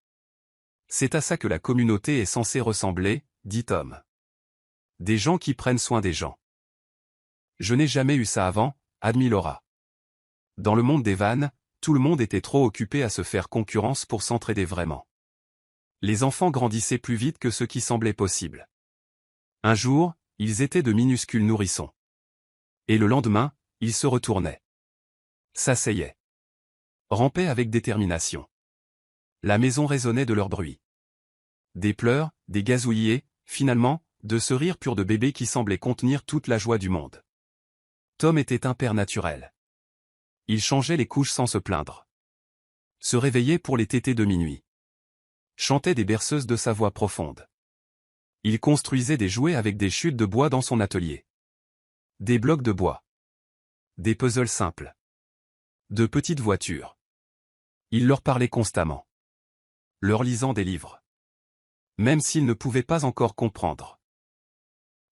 C'est à ça que la communauté est censée ressembler, dit Tom. Des gens qui prennent soin des gens. Je n'ai jamais eu ça avant, admit Laura. Dans le monde des vannes, tout le monde était trop occupé à se faire concurrence pour s'entraider vraiment. Les enfants grandissaient plus vite que ce qui semblait possible. Un jour, ils étaient de minuscules nourrissons. Et le lendemain, ils se retournaient. S'asseyaient. Rampaient avec détermination. La maison résonnait de leur bruit. Des pleurs, des gazouillis, finalement, de ce rire pur de bébé qui semblait contenir toute la joie du monde. Tom était un père naturel. Il changeait les couches sans se plaindre. Se réveillait pour les tétés de minuit. Chantait des berceuses de sa voix profonde. Il construisait des jouets avec des chutes de bois dans son atelier. Des blocs de bois. Des puzzles simples. De petites voitures. Il leur parlait constamment. Leur lisant des livres. Même s'ils ne pouvaient pas encore comprendre.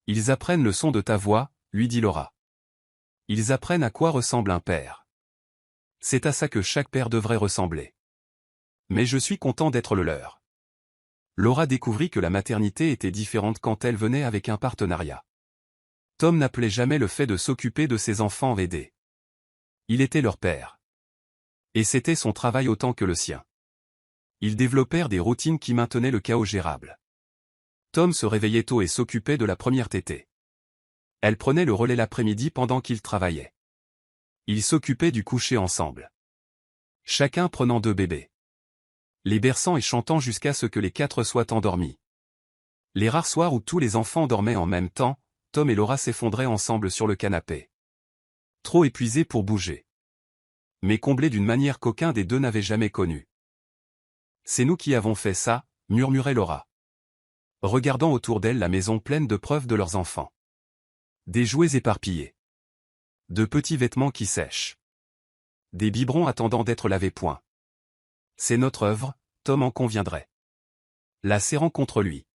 Ils apprennent le son de ta voix, lui dit Laura. Ils apprennent à quoi ressemble un père. C'est à ça que chaque père devrait ressembler. Mais je suis content d'être le leur. Laura découvrit que la maternité était différente quand elle venait avec un partenariat. Tom n'appelait jamais le fait de s'occuper de ses enfants VD. Il était leur père. Et c'était son travail autant que le sien. Ils développèrent des routines qui maintenaient le chaos gérable. Tom se réveillait tôt et s'occupait de la première tétée. Elle prenait le relais l'après-midi pendant qu'il travaillait. Ils s'occupaient du coucher ensemble. Chacun prenant 2 bébés. Les berçant et chantant jusqu'à ce que les 4 soient endormis. Les rares soirs où tous les enfants dormaient en même temps, Tom et Laura s'effondraient ensemble sur le canapé. Trop épuisés pour bouger. Mais comblés d'une manière qu'aucun des deux n'avait jamais connue. C'est nous qui avons fait ça, murmurait Laura. Regardant autour d'elle la maison pleine de preuves de leurs enfants. Des jouets éparpillés. De petits vêtements qui sèchent. Des biberons attendant d'être lavés point. C'est notre œuvre, Tom en conviendrait. La serrant contre lui.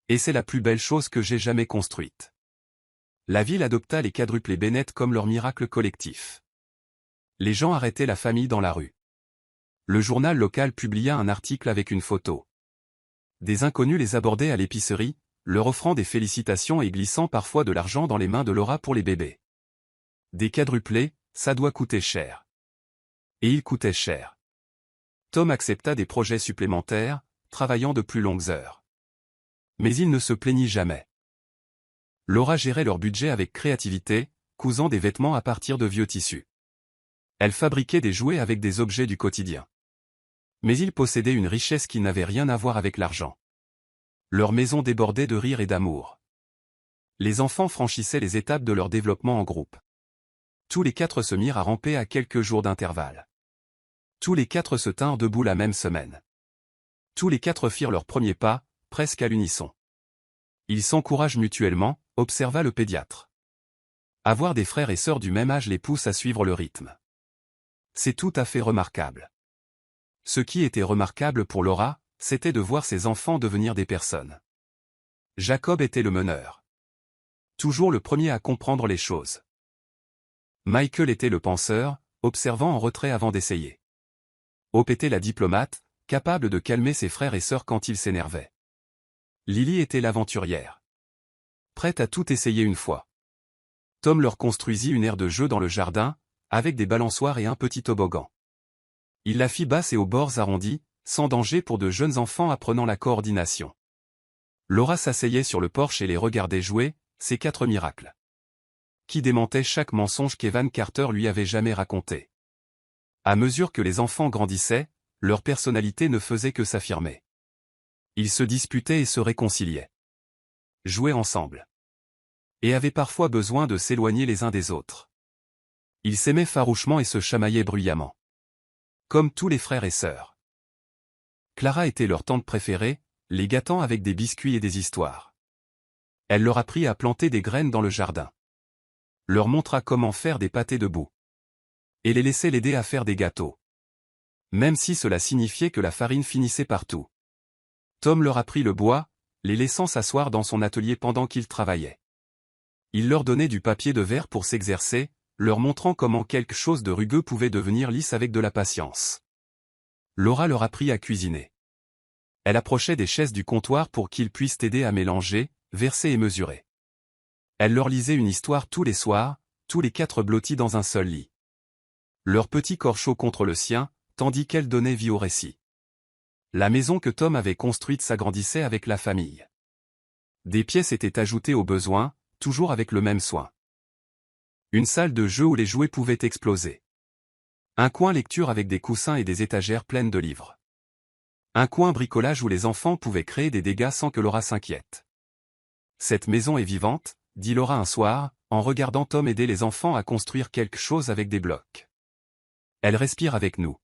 Et c'est la plus belle chose que j'ai jamais construite. La ville adopta les quadruplés Bennett comme leur miracle collectif. Les gens arrêtaient la famille dans la rue. Le journal local publia un article avec une photo. Des inconnus les abordaient à l'épicerie, leur offrant des félicitations et glissant parfois de l'argent dans les mains de Laura pour les bébés. Des quadruplés, ça doit coûter cher. Et ils coûtaient cher. Tom accepta des projets supplémentaires, travaillant de plus longues heures. Mais il ne se plaignit jamais. Laura gérait leur budget avec créativité, cousant des vêtements à partir de vieux tissus. Elle fabriquait des jouets avec des objets du quotidien. Mais ils possédaient une richesse qui n'avait rien à voir avec l'argent. Leur maison débordait de rire et d'amour. Les enfants franchissaient les étapes de leur développement en groupe. Tous les 4 se mirent à ramper à quelques jours d'intervalle. Tous les 4 se tinrent debout la même semaine. Tous les 4 firent leurs premiers pas, presque à l'unisson. Ils s'encouragent mutuellement, observa le pédiatre. Avoir des frères et sœurs du même âge les pousse à suivre le rythme. C'est tout à fait remarquable. Ce qui était remarquable pour Laura, c'était de voir ses enfants devenir des personnes. Jacob était le meneur. Toujours le premier à comprendre les choses. Michael était le penseur, observant en retrait avant d'essayer. Hope était la diplomate, capable de calmer ses frères et sœurs quand ils s'énervaient. Lily était l'aventurière. Prête à tout essayer une fois. Tom leur construisit une aire de jeu dans le jardin, avec des balançoires et un petit toboggan. Il la fit basse et aux bords arrondis, sans danger pour de jeunes enfants apprenant la coordination. Laura s'asseyait sur le porche et les regardait jouer, ces 4 miracles. Qui démentaient chaque mensonge qu'Evan Carter lui avait jamais raconté. À mesure que les enfants grandissaient, leur personnalité ne faisait que s'affirmer. Ils se disputaient et se réconciliaient. Jouaient ensemble. Et avaient parfois besoin de s'éloigner les uns des autres. Ils s'aimaient farouchement et se chamaillaient bruyamment. Comme tous les frères et sœurs. Clara était leur tante préférée, les gâtant avec des biscuits et des histoires. Elle leur apprit à planter des graines dans le jardin. Leur montra comment faire des pâtés de boue. Et les laissait l'aider à faire des gâteaux. Même si cela signifiait que la farine finissait partout. Tom leur apprit le bois, les laissant s'asseoir dans son atelier pendant qu'ils travaillaient. Il leur donnait du papier de verre pour s'exercer, leur montrant comment quelque chose de rugueux pouvait devenir lisse avec de la patience. Laura leur apprit à cuisiner. Elle approchait des chaises du comptoir pour qu'ils puissent aider à mélanger, verser et mesurer. Elle leur lisait une histoire tous les soirs, tous les 4 blottis dans un seul lit. Leur petit corps chaud contre le sien, tandis qu'elle donnait vie au récit. La maison que Tom avait construite s'agrandissait avec la famille. Des pièces étaient ajoutées aux besoins, toujours avec le même soin. Une salle de jeu où les jouets pouvaient exploser. Un coin lecture avec des coussins et des étagères pleines de livres. Un coin bricolage où les enfants pouvaient créer des dégâts sans que Laura s'inquiète. Cette maison est vivante, dit Laura un soir, en regardant Tom aider les enfants à construire quelque chose avec des blocs. Elle respire avec nous.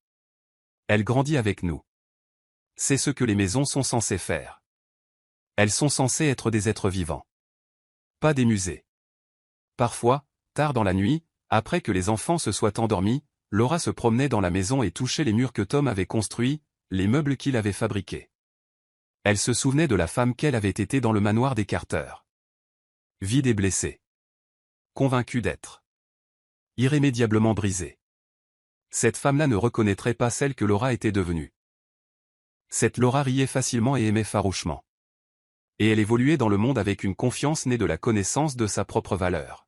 Elle grandit avec nous. C'est ce que les maisons sont censées faire. Elles sont censées être des êtres vivants. Pas des musées. Parfois, tard dans la nuit, après que les enfants se soient endormis, Laura se promenait dans la maison et touchait les murs que Tom avait construits, les meubles qu'il avait fabriqués. Elle se souvenait de la femme qu'elle avait été dans le manoir des Carter. Vide et blessée. Convaincue d'être irrémédiablement brisée. Cette femme-là ne reconnaîtrait pas celle que Laura était devenue. Cette Laura riait facilement et aimait farouchement. Et elle évoluait dans le monde avec une confiance née de la connaissance de sa propre valeur.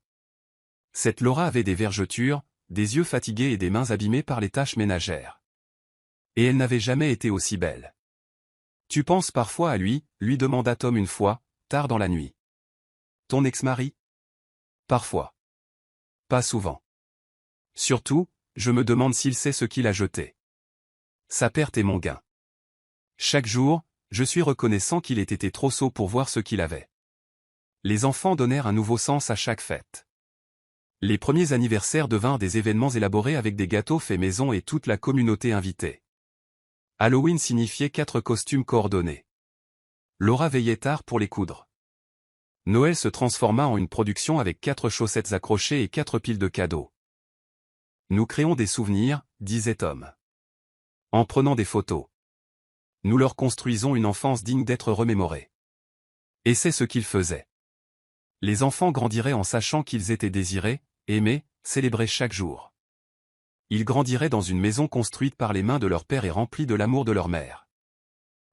Cette Laura avait des vergetures, des yeux fatigués et des mains abîmées par les tâches ménagères. Et elle n'avait jamais été aussi belle. Tu penses parfois à lui, lui demanda Tom une fois, tard dans la nuit. Ton ex-mari? Parfois. Pas souvent. Surtout, je me demande s'il sait ce qu'il a jeté. Sa perte est mon gain. Chaque jour, je suis reconnaissant qu'il ait été trop sot pour voir ce qu'il avait. Les enfants donnèrent un nouveau sens à chaque fête. Les premiers anniversaires devinrent des événements élaborés avec des gâteaux faits maison et toute la communauté invitée. Halloween signifiait 4 costumes coordonnés. Laura veillait tard pour les coudre. Noël se transforma en une production avec 4 chaussettes accrochées et 4 piles de cadeaux. Nous créons des souvenirs, disait Tom. En prenant des photos. Nous leur construisons une enfance digne d'être remémorée. Et c'est ce qu'ils faisaient. Les enfants grandiraient en sachant qu'ils étaient désirés, aimés, célébrés chaque jour. Ils grandiraient dans une maison construite par les mains de leur père et remplie de l'amour de leur mère.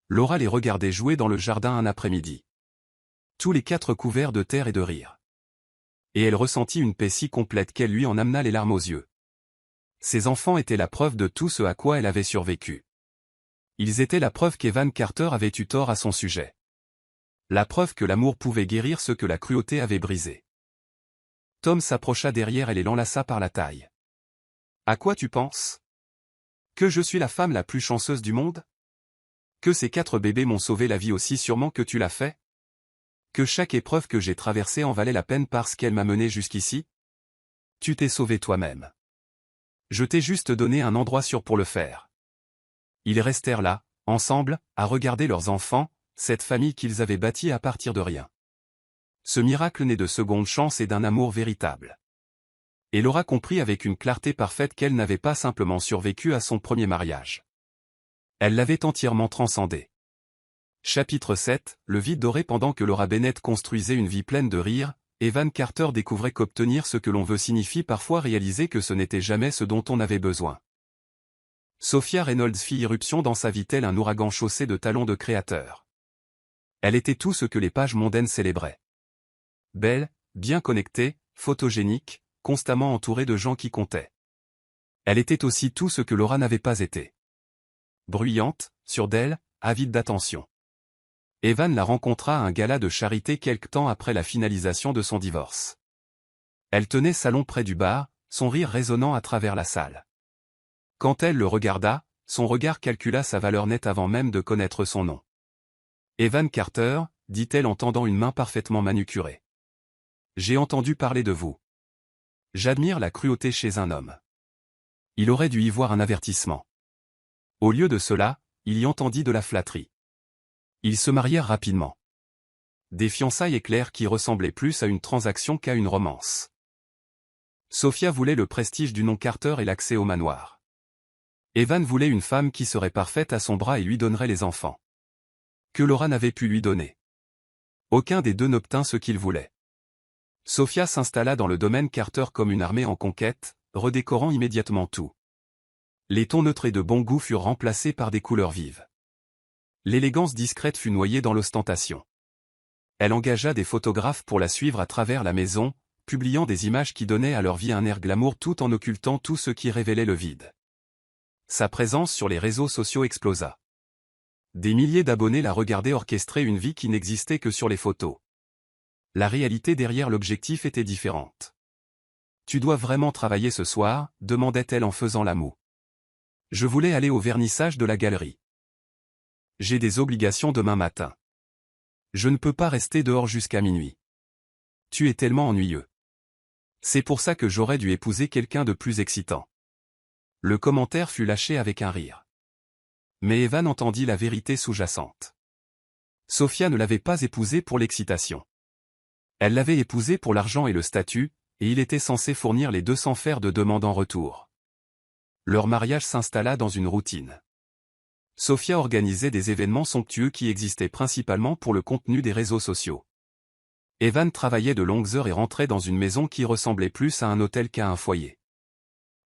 Laura les regardait jouer dans le jardin un après-midi. Tous les 4 couverts de terre et de rire. Et elle ressentit une paix si complète qu'elle lui en amena les larmes aux yeux. Ces enfants étaient la preuve de tout ce à quoi elle avait survécu. Ils étaient la preuve qu'Evan Carter avait eu tort à son sujet. La preuve que l'amour pouvait guérir ce que la cruauté avait brisé. Tom s'approcha derrière elle et l'enlaça par la taille. À quoi tu penses? Que je suis la femme la plus chanceuse du monde? Que ces 4 bébés m'ont sauvé la vie aussi sûrement que tu l'as fait? Que chaque épreuve que j'ai traversée en valait la peine parce qu'elle m'a mené jusqu'ici? Tu t'es sauvé toi-même. Je t'ai juste donné un endroit sûr pour le faire. Ils restèrent là, ensemble, à regarder leurs enfants, cette famille qu'ils avaient bâtie à partir de rien. Ce miracle né de seconde chance et d'un amour véritable. Et Laura comprit avec une clarté parfaite qu'elle n'avait pas simplement survécu à son premier mariage. Elle l'avait entièrement transcendé. Chapitre 7, le vide doré. Pendant que Laura Bennett construisait une vie pleine de rire, Evan Carter découvrait qu'obtenir ce que l'on veut signifie parfois réaliser que ce n'était jamais ce dont on avait besoin. Sophia Reynolds fit irruption dans sa vie tel un ouragan chaussé de talons de créateur. Elle était tout ce que les pages mondaines célébraient. Belle, bien connectée, photogénique, constamment entourée de gens qui comptaient. Elle était aussi tout ce que Laura n'avait pas été. Bruyante, sûre d'elle, avide d'attention. Evan la rencontra à un gala de charité quelque temps après la finalisation de son divorce. Elle tenait salon près du bar, son rire résonnant à travers la salle. Quand elle le regarda, son regard calcula sa valeur nette avant même de connaître son nom. Evan Carter, dit-elle en tendant une main parfaitement manucurée. J'ai entendu parler de vous. J'admire la cruauté chez un homme. Il aurait dû y voir un avertissement. Au lieu de cela, il y entendit de la flatterie. Ils se marièrent rapidement. Des fiançailles éclairs qui ressemblaient plus à une transaction qu'à une romance. Sophia voulait le prestige du nom Carter et l'accès au manoir. Evan voulait une femme qui serait parfaite à son bras et lui donnerait les enfants. Que Laura n'avait pu lui donner. Aucun des deux n'obtint ce qu'il voulait. Sophia s'installa dans le domaine Carter comme une armée en conquête, redécorant immédiatement tout. Les tons neutres et de bon goût furent remplacés par des couleurs vives. L'élégance discrète fut noyée dans l'ostentation. Elle engagea des photographes pour la suivre à travers la maison, publiant des images qui donnaient à leur vie un air glamour tout en occultant tout ce qui révélait le vide. Sa présence sur les réseaux sociaux explosa. Des milliers d'abonnés la regardaient orchestrer une vie qui n'existait que sur les photos. La réalité derrière l'objectif était différente. « Tu dois vraiment travailler ce soir ?» demandait-elle en faisant la moue. « Je voulais aller au vernissage de la galerie. » J'ai des obligations demain matin. Je ne peux pas rester dehors jusqu'à minuit. Tu es tellement ennuyeux. C'est pour ça que j'aurais dû épouser quelqu'un de plus excitant. Le commentaire fut lâché avec un rire. Mais Evan entendit la vérité sous-jacente. Sophia ne l'avait pas épousé pour l'excitation. Elle l'avait épousé pour l'argent et le statut, et il était censé fournir les deux sans faire de demande en retour. Leur mariage s'installa dans une routine. Sophia organisait des événements somptueux qui existaient principalement pour le contenu des réseaux sociaux. Evan travaillait de longues heures et rentrait dans une maison qui ressemblait plus à un hôtel qu'à un foyer.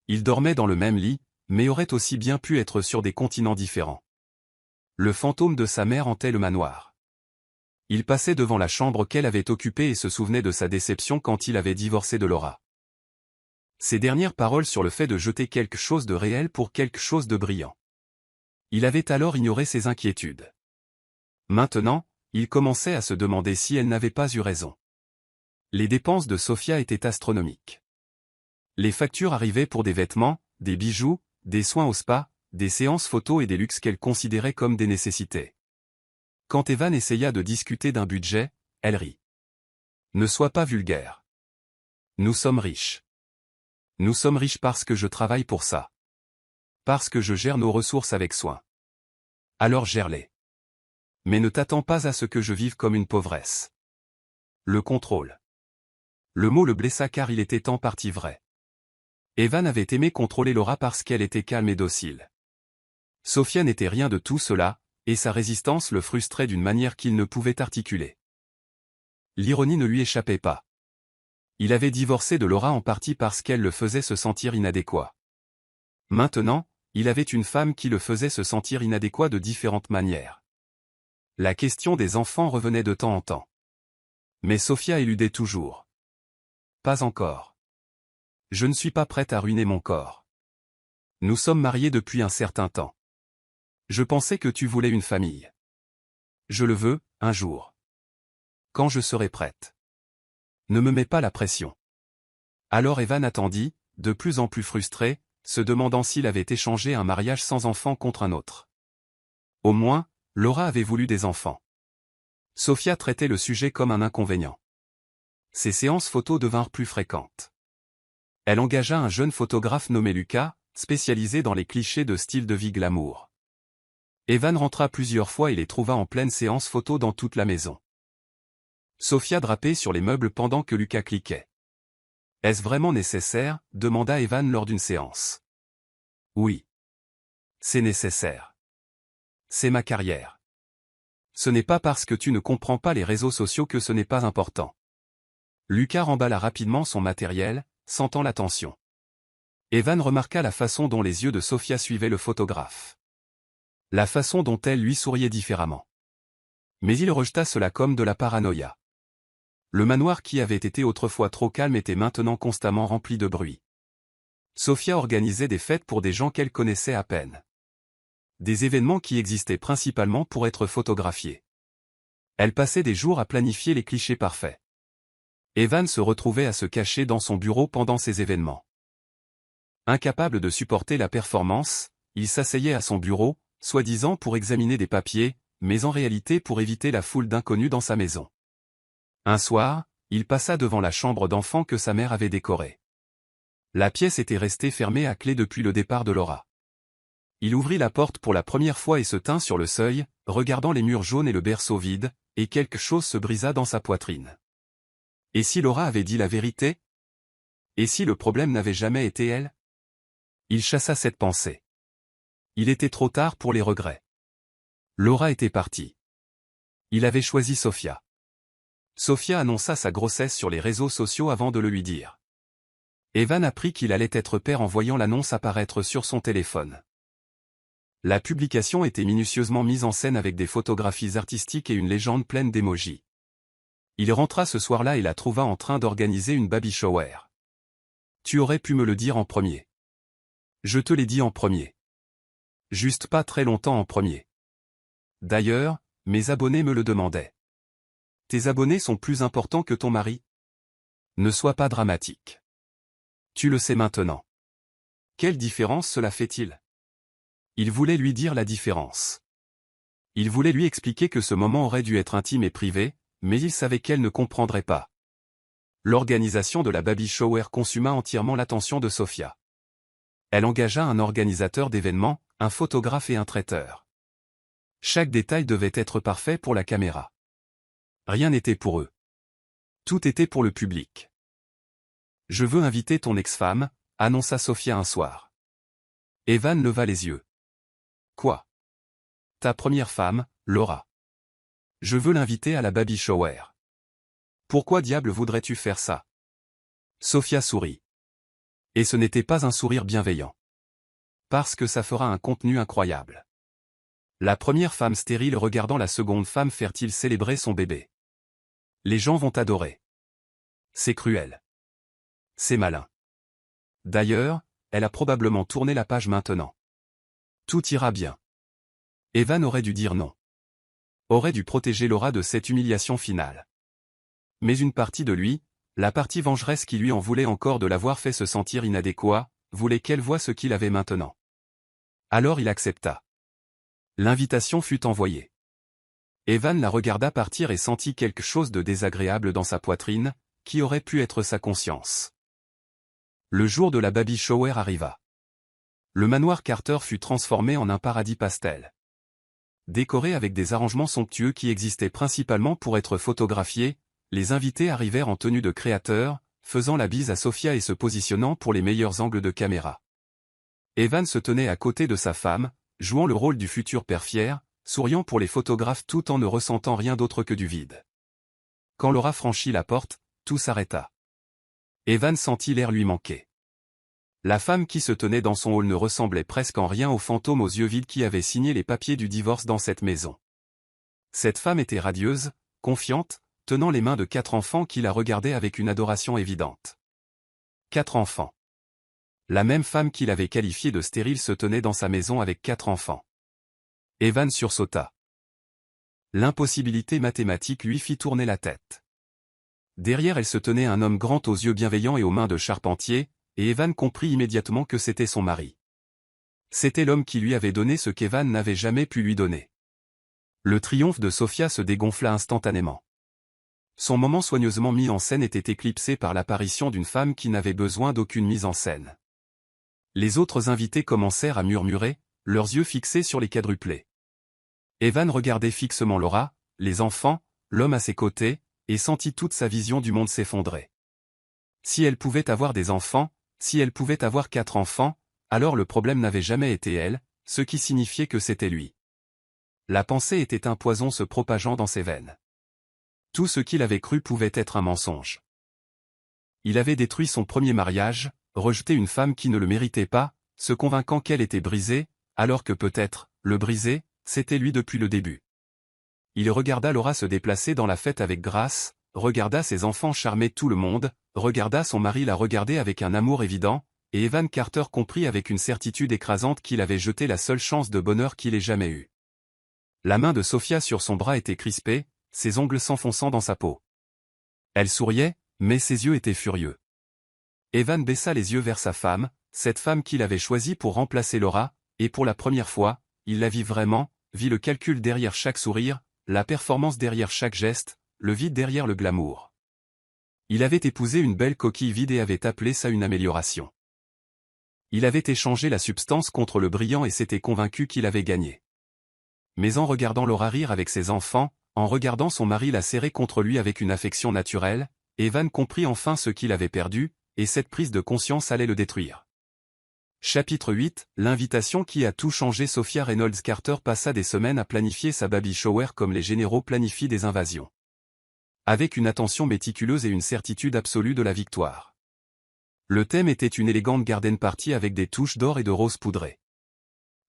Ils dormaient dans le même lit, mais auraient aussi bien pu être sur des continents différents. Le fantôme de sa mère hantait le manoir. Il passait devant la chambre qu'elle avait occupée et se souvenait de sa déception quand il avait divorcé de Laura. Ses dernières paroles sur le fait de jeter quelque chose de réel pour quelque chose de brillant. Il avait alors ignoré ses inquiétudes. Maintenant, il commençait à se demander si elle n'avait pas eu raison. Les dépenses de Sophia étaient astronomiques. Les factures arrivaient pour des vêtements, des bijoux, des soins au spa, des séances photos et des luxes qu'elle considérait comme des nécessités. Quand Evan essaya de discuter d'un budget, elle rit. Ne sois pas vulgaire. Nous sommes riches. Nous sommes riches parce que je travaille pour ça. Parce que je gère nos ressources avec soin. Alors gère-les. Mais ne t'attends pas à ce que je vive comme une pauvresse. Le contrôle. Le mot le blessa car il était en partie vrai. Evan avait aimé contrôler Laura parce qu'elle était calme et docile. Sophia n'était rien de tout cela, et sa résistance le frustrait d'une manière qu'il ne pouvait articuler. L'ironie ne lui échappait pas. Il avait divorcé de Laura en partie parce qu'elle le faisait se sentir inadéquat. Maintenant, il avait une femme qui le faisait se sentir inadéquat de différentes manières. La question des enfants revenait de temps en temps. Mais Sophia éludait toujours. Pas encore. Je ne suis pas prête à ruiner mon corps. Nous sommes mariés depuis un certain temps. Je pensais que tu voulais une famille. Je le veux, un jour. Quand je serai prête. Ne me mets pas la pression. Alors Evan attendit, de plus en plus frustré, se demandant s'il avait échangé un mariage sans enfant contre un autre. Au moins, Laura avait voulu des enfants. Sophia traitait le sujet comme un inconvénient. Ses séances photos devinrent plus fréquentes. Elle engagea un jeune photographe nommé Lucas, spécialisé dans les clichés de style de vie glamour. Evan rentra plusieurs fois et les trouva en pleine séance photo dans toute la maison. Sophia drapait sur les meubles pendant que Lucas cliquait. « Est-ce vraiment nécessaire ?» demanda Evan lors d'une séance. « Oui. C'est nécessaire. C'est ma carrière. Ce n'est pas parce que tu ne comprends pas les réseaux sociaux que ce n'est pas important. » Lucas remballa rapidement son matériel, sentant la tension. Evan remarqua la façon dont les yeux de Sophia suivaient le photographe. La façon dont elle lui souriait différemment. Mais il rejeta cela comme de la paranoïa. Le manoir qui avait été autrefois trop calme était maintenant constamment rempli de bruit. Sophia organisait des fêtes pour des gens qu'elle connaissait à peine. Des événements qui existaient principalement pour être photographiés. Elle passait des jours à planifier les clichés parfaits. Evan se retrouvait à se cacher dans son bureau pendant ces événements. Incapable de supporter la performance, il s'asseyait à son bureau, soi-disant pour examiner des papiers, mais en réalité pour éviter la foule d'inconnus dans sa maison. Un soir, il passa devant la chambre d'enfant que sa mère avait décorée. La pièce était restée fermée à clé depuis le départ de Laura. Il ouvrit la porte pour la première fois et se tint sur le seuil, regardant les murs jaunes et le berceau vide, et quelque chose se brisa dans sa poitrine. Et si Laura avait dit la vérité? Et si le problème n'avait jamais été elle? Il chassa cette pensée. Il était trop tard pour les regrets. Laura était partie. Il avait choisi Sophia. Sophia annonça sa grossesse sur les réseaux sociaux avant de le lui dire. Evan apprit qu'il allait être père en voyant l'annonce apparaître sur son téléphone. La publication était minutieusement mise en scène avec des photographies artistiques et une légende pleine d'émojis. Il rentra ce soir-là et la trouva en train d'organiser une baby shower. Tu aurais pu me le dire en premier. Je te l'ai dit en premier. Juste pas très longtemps en premier. D'ailleurs, mes abonnés me le demandaient. Tes abonnés sont plus importants que ton mari? Ne sois pas dramatique. Tu le sais maintenant. Quelle différence cela fait-il? Il voulait lui dire la différence. Il voulait lui expliquer que ce moment aurait dû être intime et privé, mais il savait qu'elle ne comprendrait pas. L'organisation de la baby shower consuma entièrement l'attention de Sofia. Elle engagea un organisateur d'événements, un photographe et un traiteur. Chaque détail devait être parfait pour la caméra. Rien n'était pour eux. Tout était pour le public. « Je veux inviter ton ex-femme », annonça Sofia un soir. Evan leva les yeux. « Quoi ? Ta première femme, Laura. Je veux l'inviter à la baby shower. Pourquoi diable voudrais-tu faire ça ?» Sofia sourit. Et ce n'était pas un sourire bienveillant. Parce que ça fera un contenu incroyable. La première femme stérile regardant la seconde femme fertile célébrer son bébé. Les gens vont adorer. C'est cruel. C'est malin. D'ailleurs, elle a probablement tourné la page maintenant. Tout ira bien. Evan aurait dû dire non. Aurait dû protéger Laura de cette humiliation finale. Mais une partie de lui, la partie vengeresse qui lui en voulait encore de l'avoir fait se sentir inadéquat, voulait qu'elle voie ce qu'il avait maintenant. Alors il accepta. L'invitation fut envoyée. Evan la regarda partir et sentit quelque chose de désagréable dans sa poitrine, qui aurait pu être sa conscience. Le jour de la baby shower arriva. Le manoir Carter fut transformé en un paradis pastel. Décoré avec des arrangements somptueux qui existaient principalement pour être photographiés, les invités arrivèrent en tenue de créateur, faisant la bise à Sofia et se positionnant pour les meilleurs angles de caméra. Evan se tenait à côté de sa femme, jouant le rôle du futur père fier, souriant pour les photographes tout en ne ressentant rien d'autre que du vide. Quand Laura franchit la porte, tout s'arrêta. Evan sentit l'air lui manquer. La femme qui se tenait dans son hall ne ressemblait presque en rien au fantôme aux yeux vides qui avait signé les papiers du divorce dans cette maison. Cette femme était radieuse, confiante, tenant les mains de 4 enfants qui la regardaient avec une adoration évidente. 4 enfants. La même femme qu'il avait qualifiée de stérile se tenait dans sa maison avec 4 enfants. Evan sursauta. L'impossibilité mathématique lui fit tourner la tête. Derrière elle se tenait un homme grand aux yeux bienveillants et aux mains de charpentier, et Evan comprit immédiatement que c'était son mari. C'était l'homme qui lui avait donné ce qu'Evan n'avait jamais pu lui donner. Le triomphe de Sofia se dégonfla instantanément. Son moment soigneusement mis en scène était éclipsé par l'apparition d'une femme qui n'avait besoin d'aucune mise en scène. Les autres invités commencèrent à murmurer, leurs yeux fixés sur les quadruplés. Evan regardait fixement Laura, les enfants, l'homme à ses côtés, et sentit toute sa vision du monde s'effondrer. Si elle pouvait avoir des enfants, si elle pouvait avoir 4 enfants, alors le problème n'avait jamais été elle, ce qui signifiait que c'était lui. La pensée était un poison se propageant dans ses veines. Tout ce qu'il avait cru pouvait être un mensonge. Il avait détruit son premier mariage, rejeté une femme qui ne le méritait pas, se convainquant qu'elle était brisée, alors que peut-être, le brisé, c'était lui depuis le début. Il regarda Laura se déplacer dans la fête avec grâce, regarda ses enfants charmer tout le monde, regarda son mari la regarder avec un amour évident, et Evan Carter comprit avec une certitude écrasante qu'il avait jeté la seule chance de bonheur qu'il ait jamais eue. La main de Sofia sur son bras était crispée, ses ongles s'enfonçant dans sa peau. Elle souriait, mais ses yeux étaient furieux. Evan baissa les yeux vers sa femme, cette femme qu'il avait choisie pour remplacer Laura, et pour la première fois, il la vit vraiment, vit le calcul derrière chaque sourire, la performance derrière chaque geste, le vide derrière le glamour. Il avait épousé une belle coquille vide et avait appelé ça une amélioration. Il avait échangé la substance contre le brillant et s'était convaincu qu'il avait gagné. Mais en regardant Laura rire avec ses enfants, en regardant son mari la serrer contre lui avec une affection naturelle, Evan comprit enfin ce qu'il avait perdu, et cette prise de conscience allait le détruire. Chapitre 8, l'invitation qui a tout changé. Sofia Reynolds Carter passa des semaines à planifier sa baby shower comme les généraux planifient des invasions. Avec une attention méticuleuse et une certitude absolue de la victoire. Le thème était une élégante garden party avec des touches d'or et de rose poudrées.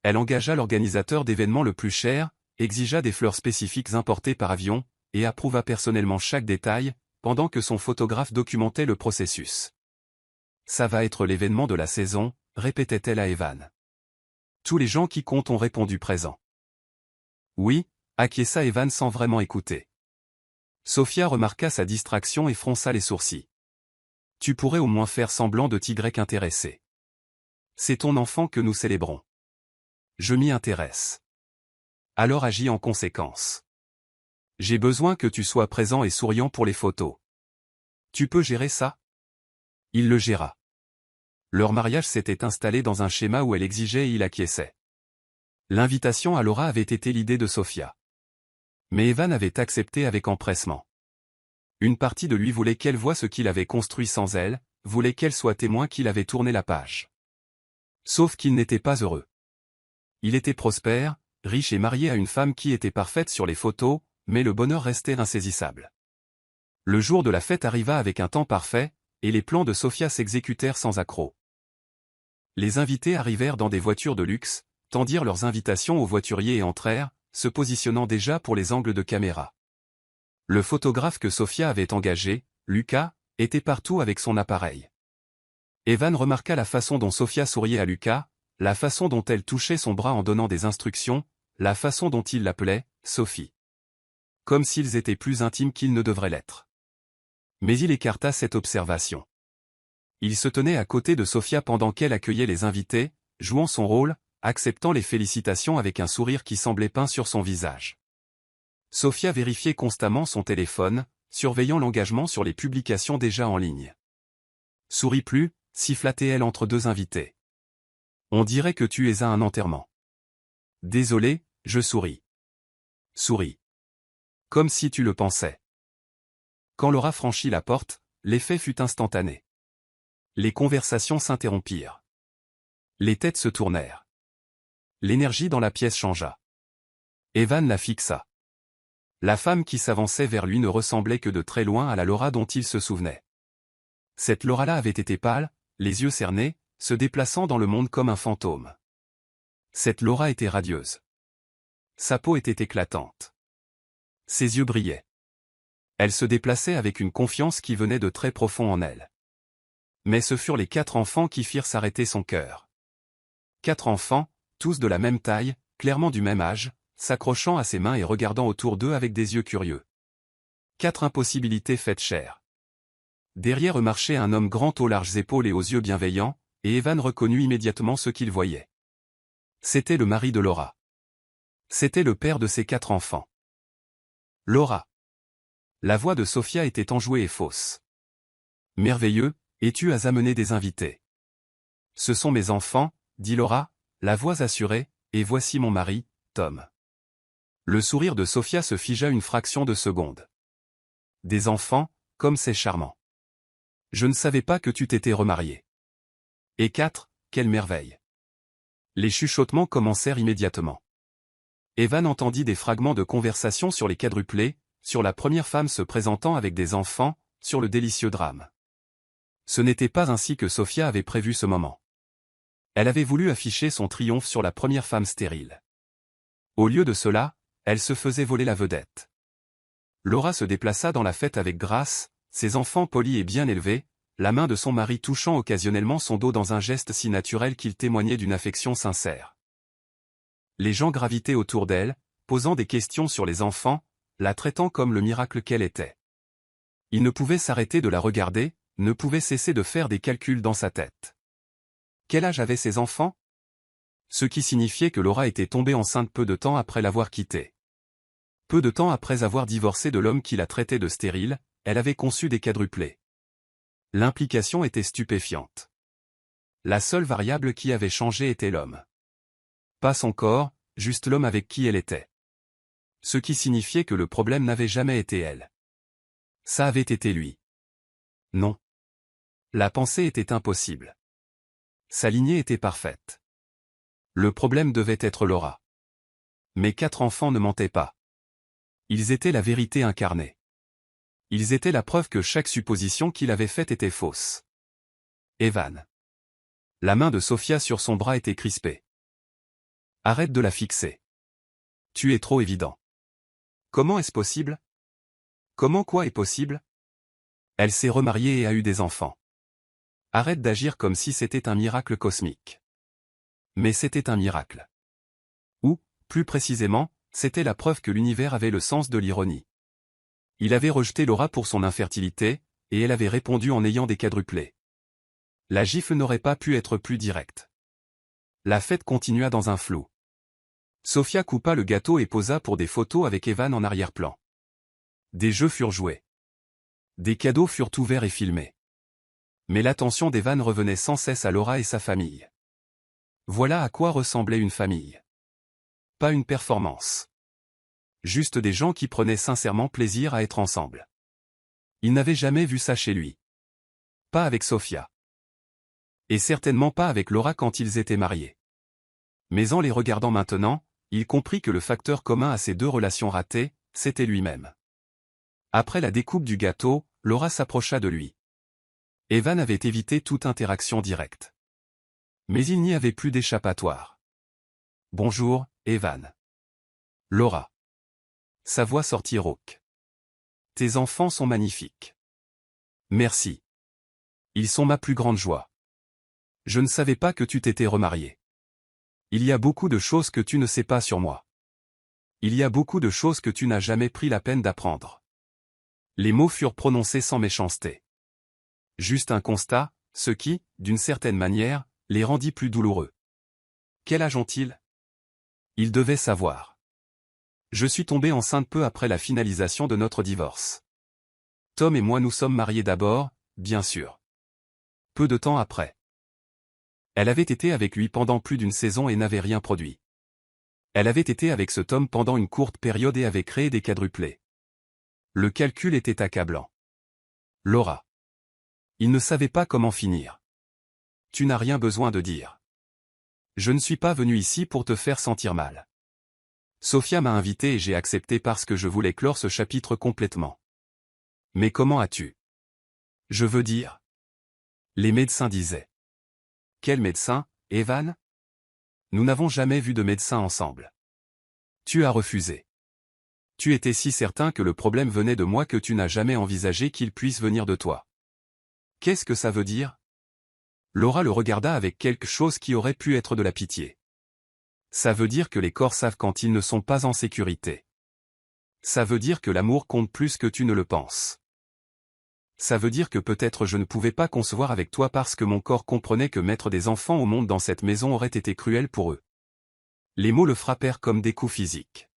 Elle engagea l'organisateur d'événements le plus cher, exigea des fleurs spécifiques importées par avion, et approuva personnellement chaque détail, pendant que son photographe documentait le processus. Ça va être l'événement de la saison, répétait-elle à Evan. Tous les gens qui comptent ont répondu présent. Oui, acquiesça Evan sans vraiment écouter. Sofia remarqua sa distraction et fronça les sourcils. Tu pourrais au moins faire semblant de t'y intéresser. C'est ton enfant que nous célébrons. Je m'y intéresse. Alors agis en conséquence. J'ai besoin que tu sois présent et souriant pour les photos. Tu peux gérer ça? Il le géra. Leur mariage s'était installé dans un schéma où elle exigeait et il acquiesçait. L'invitation à Laura avait été l'idée de Sofia. Mais Evan avait accepté avec empressement. Une partie de lui voulait qu'elle voie ce qu'il avait construit sans elle, voulait qu'elle soit témoin qu'il avait tourné la page. Sauf qu'il n'était pas heureux. Il était prospère, riche et marié à une femme qui était parfaite sur les photos, mais le bonheur restait insaisissable. Le jour de la fête arriva avec un temps parfait, et les plans de Sofia s'exécutèrent sans accroc. Les invités arrivèrent dans des voitures de luxe, tendirent leurs invitations aux voituriers et entrèrent, se positionnant déjà pour les angles de caméra. Le photographe que Sofia avait engagé, Lucas, était partout avec son appareil. Evan remarqua la façon dont Sofia souriait à Lucas, la façon dont elle touchait son bras en donnant des instructions, la façon dont il l'appelait « Sophie ». Comme s'ils étaient plus intimes qu'ils ne devraient l'être. Mais il écarta cette observation. Il se tenait à côté de Sofia pendant qu'elle accueillait les invités, jouant son rôle, acceptant les félicitations avec un sourire qui semblait peint sur son visage. Sofia vérifiait constamment son téléphone, surveillant l'engagement sur les publications déjà en ligne. « Souris plus », siffla-t-elle entre deux invités. « On dirait que tu es à un enterrement. »« Désolé, je souris. »« Souris. » Comme si tu le pensais. Quand Laura franchit la porte, l'effet fut instantané. Les conversations s'interrompirent. Les têtes se tournèrent. L'énergie dans la pièce changea. Evan la fixa. La femme qui s'avançait vers lui ne ressemblait que de très loin à la Laura dont il se souvenait. Cette Laura-là avait été pâle, les yeux cernés, se déplaçant dans le monde comme un fantôme. Cette Laura était radieuse. Sa peau était éclatante. Ses yeux brillaient. Elle se déplaçait avec une confiance qui venait de très profond en elle. Mais ce furent les 4 enfants qui firent s'arrêter son cœur. 4 enfants, tous de la même taille, clairement du même âge, s'accrochant à ses mains et regardant autour d'eux avec des yeux curieux. 4 impossibilités faites chair. Derrière eux marchait un homme grand aux larges épaules et aux yeux bienveillants, et Evan reconnut immédiatement ce qu'il voyait. C'était le mari de Laura. C'était le père de ses 4 enfants. Laura. La voix de Sofia était enjouée et fausse. Merveilleux, et tu as amené des invités. Ce sont mes enfants, dit Laura, la voix assurée, et voici mon mari, Tom. Le sourire de Sofia se figea une fraction de seconde. Des enfants, comme c'est charmant. Je ne savais pas que tu t'étais remarié. Et 4, quelle merveille. Les chuchotements commencèrent immédiatement. Evan entendit des fragments de conversation sur les quadruplés, sur la première femme se présentant avec des enfants, sur le délicieux drame. Ce n'était pas ainsi que Sofia avait prévu ce moment. Elle avait voulu afficher son triomphe sur la première femme stérile. Au lieu de cela, elle se faisait voler la vedette. Laura se déplaça dans la fête avec grâce, ses enfants polis et bien élevés, la main de son mari touchant occasionnellement son dos dans un geste si naturel qu'il témoignait d'une affection sincère. Les gens gravitaient autour d'elle, posant des questions sur les enfants, la traitant comme le miracle qu'elle était. Il ne pouvait s'arrêter de la regarder, ne pouvait cesser de faire des calculs dans sa tête. Quel âge avaient ses enfants? Ce qui signifiait que Laura était tombée enceinte peu de temps après l'avoir quitté. Peu de temps après avoir divorcé de l'homme qui la traitait de stérile, elle avait conçu des quadruplés. L'implication était stupéfiante. La seule variable qui avait changé était l'homme. Pas son corps, juste l'homme avec qui elle était. Ce qui signifiait que le problème n'avait jamais été elle. Ça avait été lui. Non. La pensée était impossible. Sa lignée était parfaite. Le problème devait être Laura. Mes 4 enfants ne mentaient pas. Ils étaient la vérité incarnée. Ils étaient la preuve que chaque supposition qu'il avait faite était fausse. Evan. La main de Sofia sur son bras était crispée. Arrête de la fixer. Tu es trop évident. Comment est-ce possible? Comment quoi est possible? Elle s'est remariée et a eu des enfants. Arrête d'agir comme si c'était un miracle cosmique. Mais c'était un miracle. Ou, plus précisément, c'était la preuve que l'univers avait le sens de l'ironie. Il avait rejeté Laura pour son infertilité, et elle avait répondu en ayant des quadruplés. La gifle n'aurait pas pu être plus directe. La fête continua dans un flou. Sophia coupa le gâteau et posa pour des photos avec Evan en arrière-plan. Des jeux furent joués. Des cadeaux furent ouverts et filmés. Mais l'attention d'Evan revenait sans cesse à Laura et sa famille. Voilà à quoi ressemblait une famille. Pas une performance. Juste des gens qui prenaient sincèrement plaisir à être ensemble. Il n'avait jamais vu ça chez lui. Pas avec Sophia. Et certainement pas avec Laura quand ils étaient mariés. Mais en les regardant maintenant, il comprit que le facteur commun à ces deux relations ratées, c'était lui-même. Après la découpe du gâteau, Laura s'approcha de lui. Evan avait évité toute interaction directe. Mais il n'y avait plus d'échappatoire. « Bonjour, Evan. » Laura. Sa voix sortit rauque. « Tes enfants sont magnifiques. » « Merci. Ils sont ma plus grande joie. Je ne savais pas que tu t'étais remarié. Il y a beaucoup de choses que tu ne sais pas sur moi. Il y a beaucoup de choses que tu n'as jamais pris la peine d'apprendre. » Les mots furent prononcés sans méchanceté. Juste un constat, ce qui, d'une certaine manière, les rendit plus douloureux. Quel âge ont-ils? Ils devaient savoir. Je suis tombée enceinte peu après la finalisation de notre divorce. Tom et moi nous sommes mariés d'abord, bien sûr. Peu de temps après. Elle avait été avec lui pendant plus d'une saison et n'avait rien produit. Elle avait été avec ce Tom pendant une courte période et avait créé des quadruplés. Le calcul était accablant. Laura. Il ne savait pas comment finir. Tu n'as rien besoin de dire. Je ne suis pas venu ici pour te faire sentir mal. Sophia m'a invité et j'ai accepté parce que je voulais clore ce chapitre complètement. Mais comment as-tu? Je veux dire. Les médecins disaient. Quel médecin, Evan? Nous n'avons jamais vu de médecin ensemble. Tu as refusé. Tu étais si certain que le problème venait de moi que tu n'as jamais envisagé qu'il puisse venir de toi. Qu'est-ce que ça veut dire? Laura le regarda avec quelque chose qui aurait pu être de la pitié. Ça veut dire que les corps savent quand ils ne sont pas en sécurité. Ça veut dire que l'amour compte plus que tu ne le penses. Ça veut dire que peut-être je ne pouvais pas concevoir avec toi parce que mon corps comprenait que mettre des enfants au monde dans cette maison aurait été cruel pour eux. Les mots le frappèrent comme des coups physiques.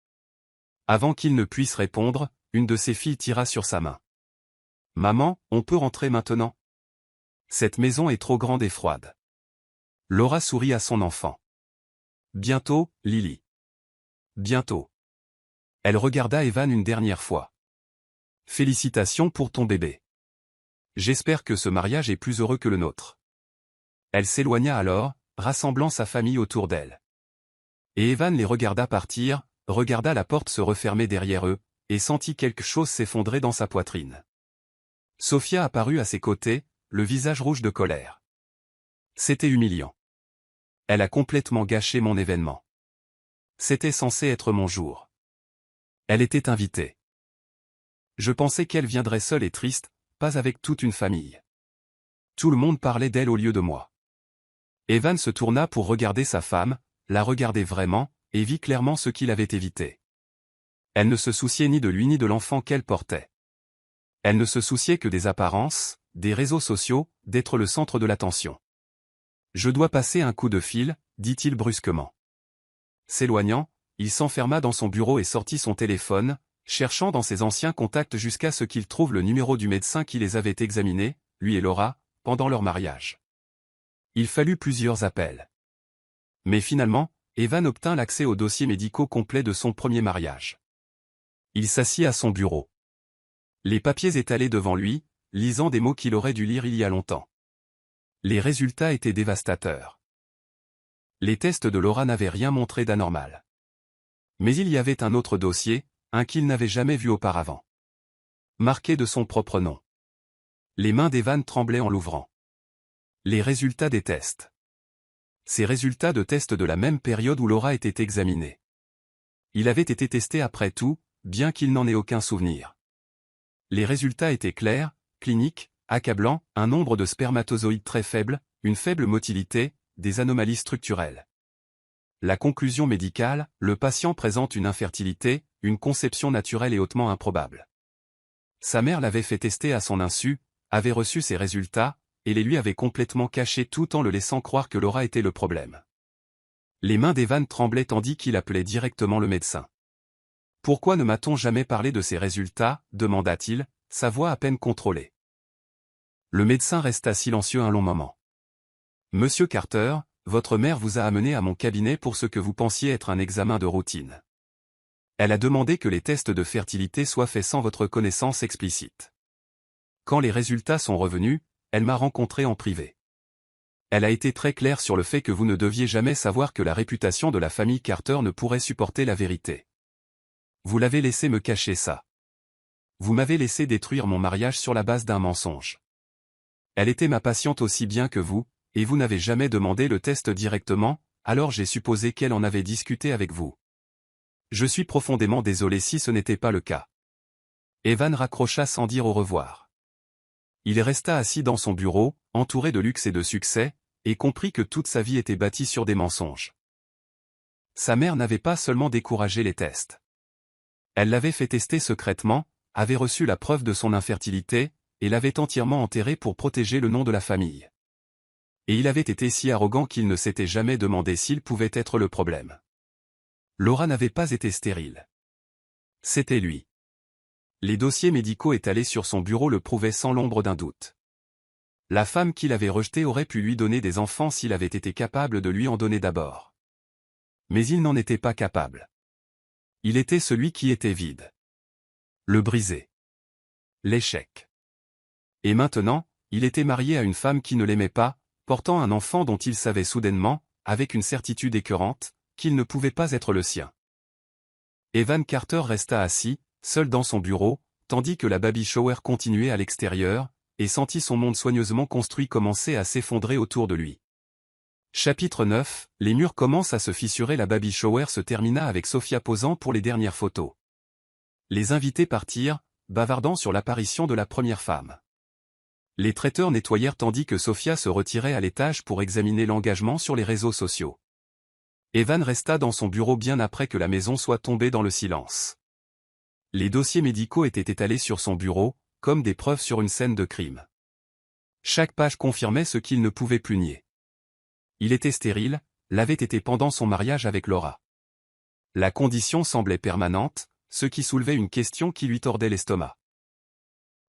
Avant qu'il ne puisse répondre, une de ses filles tira sur sa main. « Maman, on peut rentrer maintenant? Cette maison est trop grande et froide. » Laura sourit à son enfant. « Bientôt, Lily. Bientôt. » Elle regarda Evan une dernière fois. « Félicitations pour ton bébé. J'espère que ce mariage est plus heureux que le nôtre. » Elle s'éloigna alors, rassemblant sa famille autour d'elle. Et Evan les regarda partir, regarda la porte se refermer derrière eux, et sentit quelque chose s'effondrer dans sa poitrine. Sophia apparut à ses côtés, le visage rouge de colère. C'était humiliant. Elle a complètement gâché mon événement. C'était censé être mon jour. Elle était invitée. Je pensais qu'elle viendrait seule et triste, pas avec toute une famille. Tout le monde parlait d'elle au lieu de moi. Evan se tourna pour regarder sa femme, la regarder vraiment, et vit clairement ce qu'il avait évité. Elle ne se souciait ni de lui ni de l'enfant qu'elle portait. Elle ne se souciait que des apparences, des réseaux sociaux, d'être le centre de l'attention. « Je dois passer un coup de fil », dit-il brusquement. S'éloignant, il s'enferma dans son bureau et sortit son téléphone, cherchant dans ses anciens contacts jusqu'à ce qu'il trouve le numéro du médecin qui les avait examinés, lui et Laura, pendant leur mariage. Il fallut plusieurs appels. Mais finalement, Evan obtint l'accès aux dossiers médicaux complets de son premier mariage. Il s'assit à son bureau. Les papiers étalés devant lui, lisant des mots qu'il aurait dû lire il y a longtemps. Les résultats étaient dévastateurs. Les tests de Laura n'avaient rien montré d'anormal. Mais il y avait un autre dossier, un qu'il n'avait jamais vu auparavant. Marqué de son propre nom. Les mains d'Evan tremblaient en l'ouvrant. Les résultats des tests. Ces résultats de tests de la même période où Laura était examinée. Il avait été testé après tout, bien qu'il n'en ait aucun souvenir. Les résultats étaient clairs, cliniques, accablants, un nombre de spermatozoïdes très faible, une faible motilité, des anomalies structurelles. La conclusion médicale, le patient présente une infertilité, une conception naturelle et hautement improbable. Sa mère l'avait fait tester à son insu, avait reçu ses résultats, et les lui avait complètement cachés tout en le laissant croire que Laura était le problème. Les mains d'Evan tremblaient tandis qu'il appelait directement le médecin. « Pourquoi ne m'a-t-on jamais parlé de ces résultats » demanda-t-il, sa voix à peine contrôlée. Le médecin resta silencieux un long moment. « Monsieur Carter, votre mère vous a amené à mon cabinet pour ce que vous pensiez être un examen de routine. Elle a demandé que les tests de fertilité soient faits sans votre connaissance explicite. Quand les résultats sont revenus, elle m'a rencontré en privé. Elle a été très claire sur le fait que vous ne deviez jamais savoir que la réputation de la famille Carter ne pourrait supporter la vérité. Vous l'avez laissé me cacher ça. Vous m'avez laissé détruire mon mariage sur la base d'un mensonge. Elle était ma patiente aussi bien que vous, et vous n'avez jamais demandé le test directement, alors j'ai supposé qu'elle en avait discuté avec vous. Je suis profondément désolé si ce n'était pas le cas. » Evan raccrocha sans dire au revoir. Il resta assis dans son bureau, entouré de luxe et de succès, et comprit que toute sa vie était bâtie sur des mensonges. Sa mère n'avait pas seulement découragé les tests. Elle l'avait fait tester secrètement, avait reçu la preuve de son infertilité, et l'avait entièrement enterré pour protéger le nom de la famille. Et il avait été si arrogant qu'il ne s'était jamais demandé s'il pouvait être le problème. Laura n'avait pas été stérile. C'était lui. Les dossiers médicaux étalés sur son bureau le prouvaient sans l'ombre d'un doute. La femme qu'il avait rejetée aurait pu lui donner des enfants s'il avait été capable de lui en donner d'abord. Mais il n'en était pas capable. Il était celui qui était vide. Le brisé. L'échec. Et maintenant, il était marié à une femme qui ne l'aimait pas, portant un enfant dont il savait soudainement, avec une certitude écœurante, qu'il ne pouvait pas être le sien. Evan Carter resta assis, seul dans son bureau, tandis que la baby shower continuait à l'extérieur, et sentit son monde soigneusement construit commencer à s'effondrer autour de lui. Chapitre 9, les murs commencent à se fissurer. La baby shower se termina avec Sophia posant pour les dernières photos. Les invités partirent, bavardant sur l'apparition de la première femme. Les traiteurs nettoyèrent tandis que Sophia se retirait à l'étage pour examiner l'engagement sur les réseaux sociaux. Evan resta dans son bureau bien après que la maison soit tombée dans le silence. Les dossiers médicaux étaient étalés sur son bureau, comme des preuves sur une scène de crime. Chaque page confirmait ce qu'il ne pouvait plus nier. Il était stérile, l'avait été pendant son mariage avec Laura. La condition semblait permanente, ce qui soulevait une question qui lui tordait l'estomac.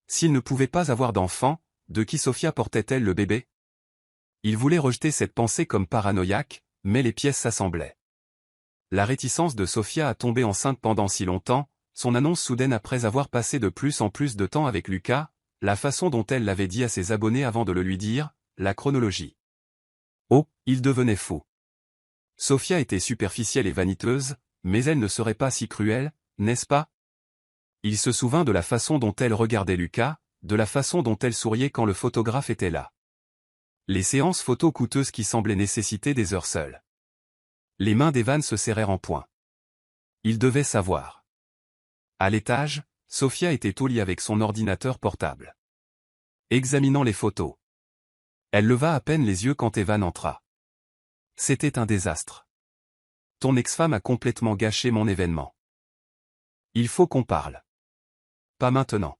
S'il ne pouvait pas avoir d'enfant, de qui Sophia portait-elle le bébé? Il voulait rejeter cette pensée comme paranoïaque, mais les pièces s'assemblaient. La réticence de Sophia à tomber enceinte pendant si longtemps, son annonce soudaine après avoir passé de plus en plus de temps avec Lucas, la façon dont elle l'avait dit à ses abonnés avant de le lui dire, la chronologie. Oh, il devenait fou. Sophia était superficielle et vaniteuse, mais elle ne serait pas si cruelle, n'est-ce pas? Il se souvint de la façon dont elle regardait Lucas, de la façon dont elle souriait quand le photographe était là. Les séances photos coûteuses qui semblaient nécessiter des heures seules. Les mains d'Evan se serrèrent en poing. Il devait savoir. À l'étage, Sophia était au lit avec son ordinateur portable. Examinant les photos. Elle leva à peine les yeux quand Evan entra. C'était un désastre. Ton ex-femme a complètement gâché mon événement. Il faut qu'on parle. Pas maintenant.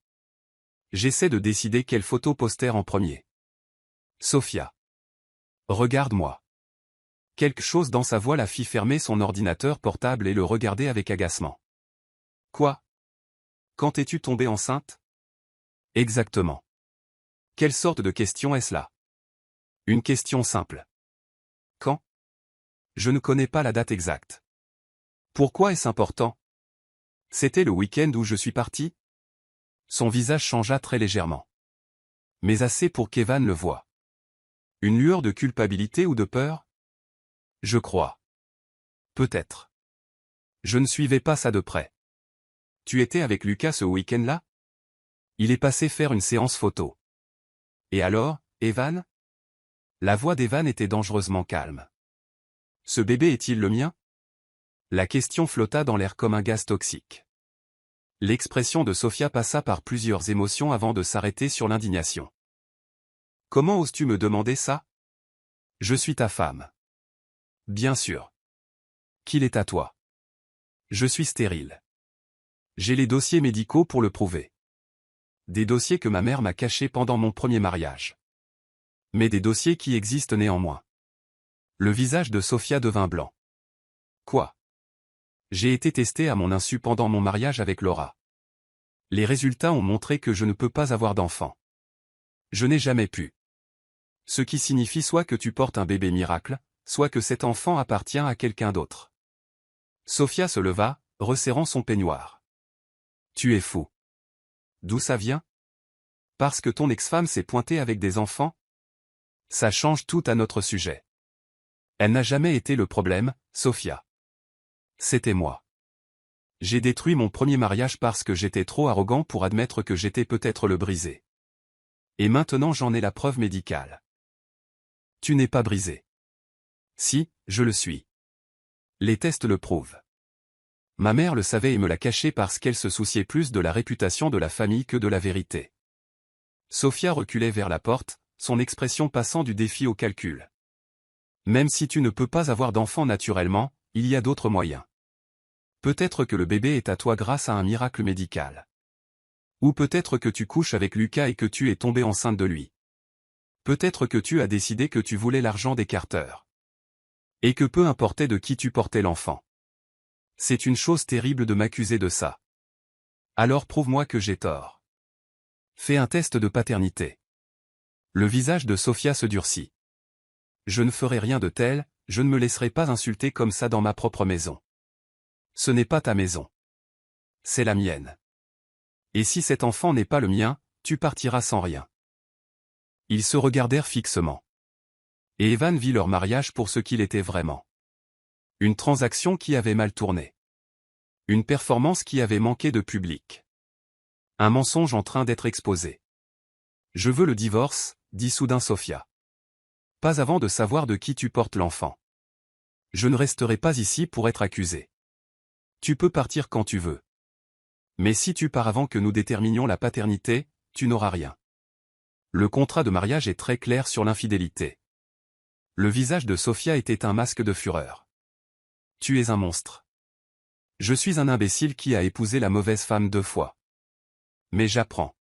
J'essaie de décider quelle photo poster en premier. Sophia. Regarde-moi. Quelque chose dans sa voix la fit fermer son ordinateur portable et le regarder avec agacement. Quoi? Quand es-tu tombée enceinte? Exactement. Quelle sorte de question est-ce là? Une question simple. Quand? Je ne connais pas la date exacte. Pourquoi est-ce important? C'était le week-end où je suis parti? Son visage changea très légèrement. Mais assez pour qu'Evan le voie. Une lueur de culpabilité ou de peur? Je crois. Peut-être. Je ne suivais pas ça de près. Tu étais avec Lucas ce week-end-là? Il est passé faire une séance photo. Et alors, Evan? La voix d'Evan était dangereusement calme. Ce bébé est-il le mien? La question flotta dans l'air comme un gaz toxique. L'expression de Sophia passa par plusieurs émotions avant de s'arrêter sur l'indignation. Comment oses-tu me demander ça? Je suis ta femme. Bien sûr. Qu'il est à toi. Je suis stérile. J'ai les dossiers médicaux pour le prouver. Des dossiers que ma mère m'a cachés pendant mon premier mariage. Mais des dossiers qui existent néanmoins. Le visage de Sophia devint blanc. Quoi? J'ai été testé à mon insu pendant mon mariage avec Laura. Les résultats ont montré que je ne peux pas avoir d'enfant. Je n'ai jamais pu. Ce qui signifie soit que tu portes un bébé miracle, soit que cet enfant appartient à quelqu'un d'autre. Sophia se leva, resserrant son peignoir. Tu es fou. D'où ça vient? Parce que ton ex-femme s'est pointée avec des enfants? Ça change tout à notre sujet. Elle n'a jamais été le problème, Sophia. C'était moi. J'ai détruit mon premier mariage parce que j'étais trop arrogant pour admettre que j'étais peut-être le brisé. Et maintenant j'en ai la preuve médicale. Tu n'es pas brisé. Si, je le suis. Les tests le prouvent. Ma mère le savait et me l'a caché parce qu'elle se souciait plus de la réputation de la famille que de la vérité. Sophia reculait vers la porte, son expression passant du défi au calcul. Même si tu ne peux pas avoir d'enfant naturellement, il y a d'autres moyens. Peut-être que le bébé est à toi grâce à un miracle médical. Ou peut-être que tu couches avec Lucas et que tu es tombée enceinte de lui. Peut-être que tu as décidé que tu voulais l'argent des Carter. Et que peu importait de qui tu portais l'enfant. C'est une chose terrible de m'accuser de ça. Alors prouve-moi que j'ai tort. Fais un test de paternité. Le visage de Sophia se durcit. Je ne ferai rien de tel, je ne me laisserai pas insulter comme ça dans ma propre maison. Ce n'est pas ta maison. C'est la mienne. Et si cet enfant n'est pas le mien, tu partiras sans rien. Ils se regardèrent fixement. Et Evan vit leur mariage pour ce qu'il était vraiment. Une transaction qui avait mal tourné. Une performance qui avait manqué de public. Un mensonge en train d'être exposé. Je veux le divorce, dit soudain Sophia. Pas avant de savoir de qui tu portes l'enfant. Je ne resterai pas ici pour être accusé. Tu peux partir quand tu veux. Mais si tu pars avant que nous déterminions la paternité, tu n'auras rien. Le contrat de mariage est très clair sur l'infidélité. Le visage de Sophia était un masque de fureur. Tu es un monstre. Je suis un imbécile qui a épousé la mauvaise femme 2 fois. Mais j'apprends.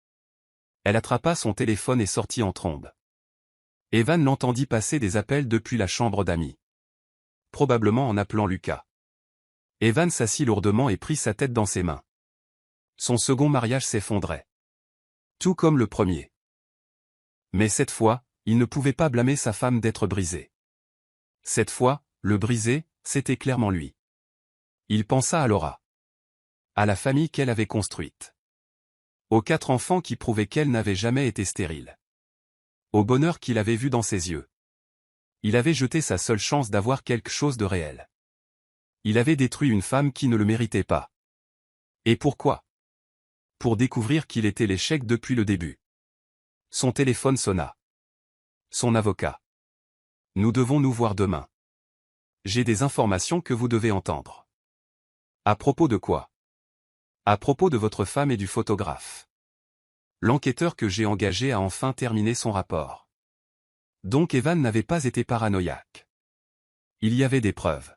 Elle attrapa son téléphone et sortit en trombe. Evan l'entendit passer des appels depuis la chambre d'amis. Probablement en appelant Lucas. Evan s'assit lourdement et prit sa tête dans ses mains. Son second mariage s'effondrait. Tout comme le premier. Mais cette fois, il ne pouvait pas blâmer sa femme d'être brisée. Cette fois, le brisé, c'était clairement lui. Il pensa à Laura. À la famille qu'elle avait construite. Aux 4 enfants qui prouvaient qu'elle n'avait jamais été stérile. Au bonheur qu'il avait vu dans ses yeux. Il avait jeté sa seule chance d'avoir quelque chose de réel. Il avait détruit une femme qui ne le méritait pas. Et pourquoi? Pour découvrir qu'il était l'échec depuis le début. Son téléphone sonna. Son avocat. Nous devons nous voir demain. J'ai des informations que vous devez entendre. À propos de quoi? À propos de votre femme et du photographe. L'enquêteur que j'ai engagé a enfin terminé son rapport. Donc Evan n'avait pas été paranoïaque. Il y avait des preuves.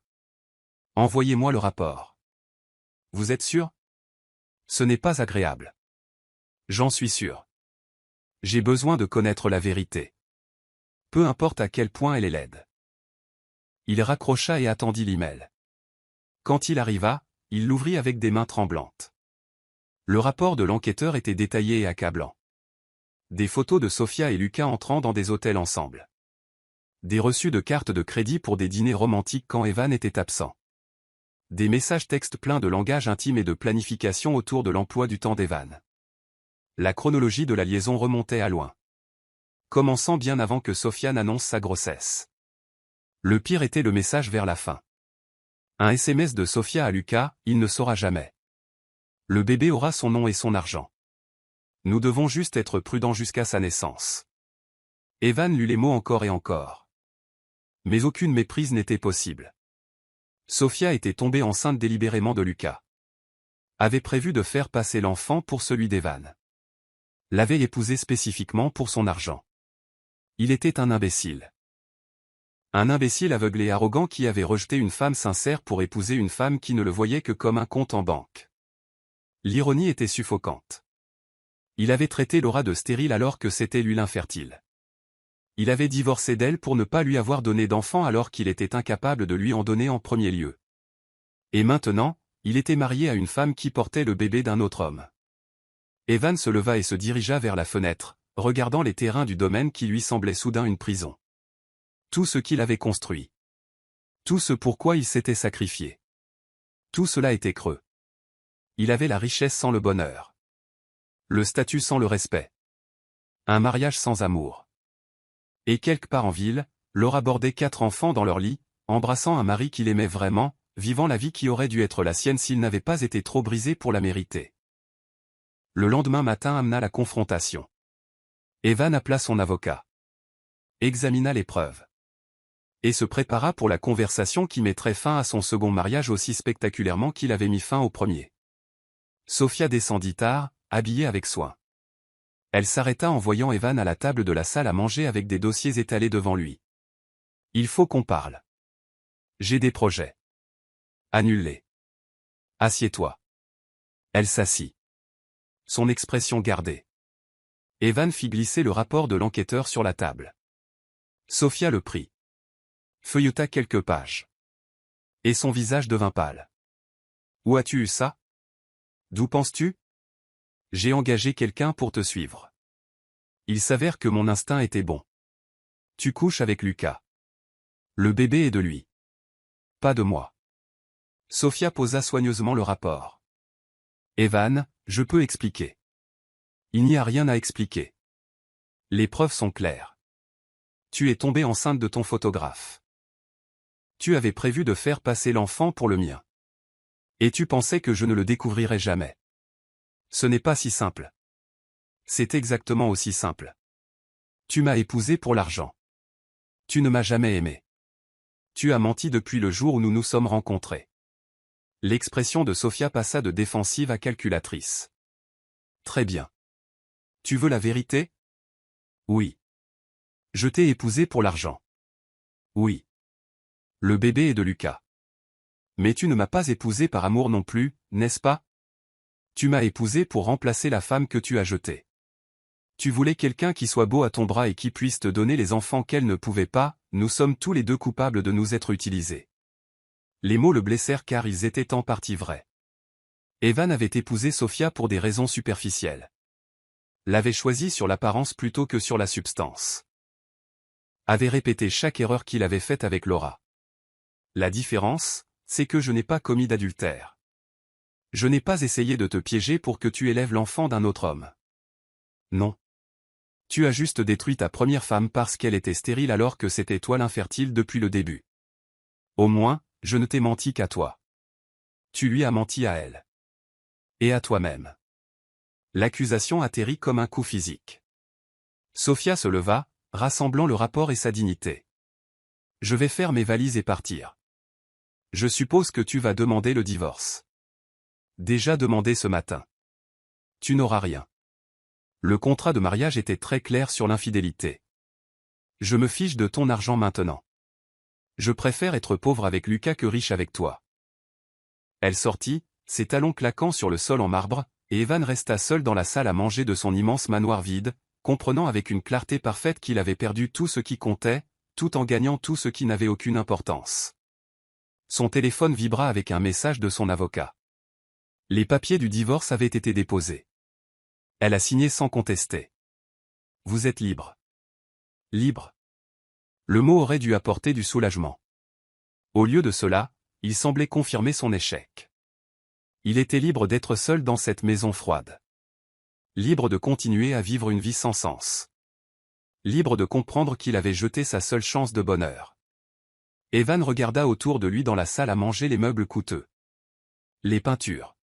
Envoyez-moi le rapport. Vous êtes sûr? Ce n'est pas agréable. J'en suis sûr. J'ai besoin de connaître la vérité. Peu importe à quel point elle est laide. Il raccrocha et attendit l'email. Quand il arriva, il l'ouvrit avec des mains tremblantes. Le rapport de l'enquêteur était détaillé et accablant. Des photos de Sophia et Lucas entrant dans des hôtels ensemble. Des reçus de cartes de crédit pour des dîners romantiques quand Evan était absent. Des messages textes pleins de langage intime et de planification autour de l'emploi du temps d'Evan. La chronologie de la liaison remontait à loin. Commençant bien avant que Sophia n'annonce sa grossesse. Le pire était le message vers la fin. Un SMS de Sophia à Lucas, il ne saura jamais. Le bébé aura son nom et son argent. Nous devons juste être prudents jusqu'à sa naissance. Evan lut les mots encore et encore. Mais aucune méprise n'était possible. Sophia était tombée enceinte délibérément de Lucas. Avait prévu de faire passer l'enfant pour celui d'Evan. L'avait épousé spécifiquement pour son argent. Il était un imbécile. Un imbécile aveugle et arrogant qui avait rejeté une femme sincère pour épouser une femme qui ne le voyait que comme un compte en banque. L'ironie était suffocante. Il avait traité Laura de stérile alors que c'était lui l'infertile. Il avait divorcé d'elle pour ne pas lui avoir donné d'enfant alors qu'il était incapable de lui en donner en premier lieu. Et maintenant, il était marié à une femme qui portait le bébé d'un autre homme. Evan se leva et se dirigea vers la fenêtre, regardant les terrains du domaine qui lui semblaient soudain une prison. Tout ce qu'il avait construit. Tout ce pourquoi il s'était sacrifié. Tout cela était creux. Il avait la richesse sans le bonheur. Le statut sans le respect. Un mariage sans amour. Et quelque part en ville, Laura bordait 4 enfants dans leur lit, embrassant un mari qu'il aimait vraiment, vivant la vie qui aurait dû être la sienne s'il n'avait pas été trop brisé pour la mériter. Le lendemain matin amena la confrontation. Evan appela son avocat. Examina les preuves. Et se prépara pour la conversation qui mettrait fin à son second mariage aussi spectaculairement qu'il avait mis fin au premier. Sophia descendit tard, habillée avec soin. Elle s'arrêta en voyant Evan à la table de la salle à manger avec des dossiers étalés devant lui. « Il faut qu'on parle. J'ai des projets. Annule-les. Assieds-toi. » Elle s'assit. Son expression gardée. Evan fit glisser le rapport de l'enquêteur sur la table. Sophia le prit. Feuilleta quelques pages. Et son visage devint pâle. « Où as-tu eu ça? D'où penses-tu? J'ai engagé quelqu'un pour te suivre. Il s'avère que mon instinct était bon. Tu couches avec Lucas. Le bébé est de lui. Pas de moi. » Sophia posa soigneusement le rapport. « Evan, je peux expliquer. » « Il n'y a rien à expliquer. Les preuves sont claires. Tu es tombée enceinte de ton photographe. Tu avais prévu de faire passer l'enfant pour le mien. Et tu pensais que je ne le découvrirais jamais. Ce n'est pas si simple. C'est exactement aussi simple. Tu m'as épousé pour l'argent. Tu ne m'as jamais aimé. Tu as menti depuis le jour où nous nous sommes rencontrés. » L'expression de Sophia passa de défensive à calculatrice. « Très bien. Tu veux la vérité? » « Oui. Je t'ai épousé pour l'argent. » « Oui. Le bébé est de Lucas. » « Mais tu ne m'as pas épousé par amour non plus, n'est-ce pas? Tu m'as épousé pour remplacer la femme que tu as jetée. Tu voulais quelqu'un qui soit beau à ton bras et qui puisse te donner les enfants qu'elle ne pouvait pas, nous sommes tous les deux coupables de nous être utilisés. Les mots le blessèrent car ils étaient en partie vrais. Evan avait épousé Sophia pour des raisons superficielles. L'avait choisie sur l'apparence plutôt que sur la substance. Avait répété chaque erreur qu'il avait faite avec Laura. La différence, c'est que je n'ai pas commis d'adultère. Je n'ai pas essayé de te piéger pour que tu élèves l'enfant d'un autre homme. Non. Tu as juste détruit ta première femme parce qu'elle était stérile alors que c'était toi l'infertile depuis le début. Au moins, je ne t'ai menti qu'à toi. Tu lui as menti à elle. Et à toi-même. » L'accusation atterrit comme un coup physique. Sophia se leva, rassemblant le rapport et sa dignité. « Je vais faire mes valises et partir. Je suppose que tu vas demander le divorce. » « Déjà demandé ce matin. Tu n'auras rien. Le contrat de mariage était très clair sur l'infidélité. Je me fiche de ton argent maintenant. Je préfère être pauvre avec Lucas que riche avec toi. » Elle sortit, ses talons claquant sur le sol en marbre, et Evan resta seul dans la salle à manger de son immense manoir vide, comprenant avec une clarté parfaite qu'il avait perdu tout ce qui comptait, tout en gagnant tout ce qui n'avait aucune importance. Son téléphone vibra avec un message de son avocat. Les papiers du divorce avaient été déposés. Elle a signé sans contester. « Vous êtes libre. » Libre. Le mot aurait dû apporter du soulagement. Au lieu de cela, il semblait confirmer son échec. Il était libre d'être seul dans cette maison froide. Libre de continuer à vivre une vie sans sens. Libre de comprendre qu'il avait jeté sa seule chance de bonheur. Evan regarda autour de lui dans la salle à manger les meubles coûteux. Les peintures.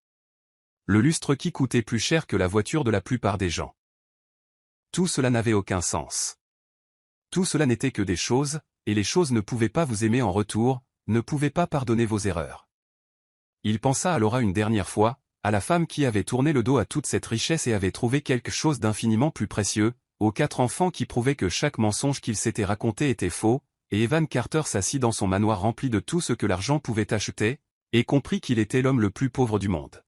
Le lustre qui coûtait plus cher que la voiture de la plupart des gens. Tout cela n'avait aucun sens. Tout cela n'était que des choses, et les choses ne pouvaient pas vous aimer en retour, ne pouvaient pas pardonner vos erreurs. Il pensa à Laura une dernière fois, à la femme qui avait tourné le dos à toute cette richesse et avait trouvé quelque chose d'infiniment plus précieux, aux 4 enfants qui prouvaient que chaque mensonge qu'ils s'étaient raconté était faux, et Evan Carter s'assit dans son manoir rempli de tout ce que l'argent pouvait acheter, et comprit qu'il était l'homme le plus pauvre du monde.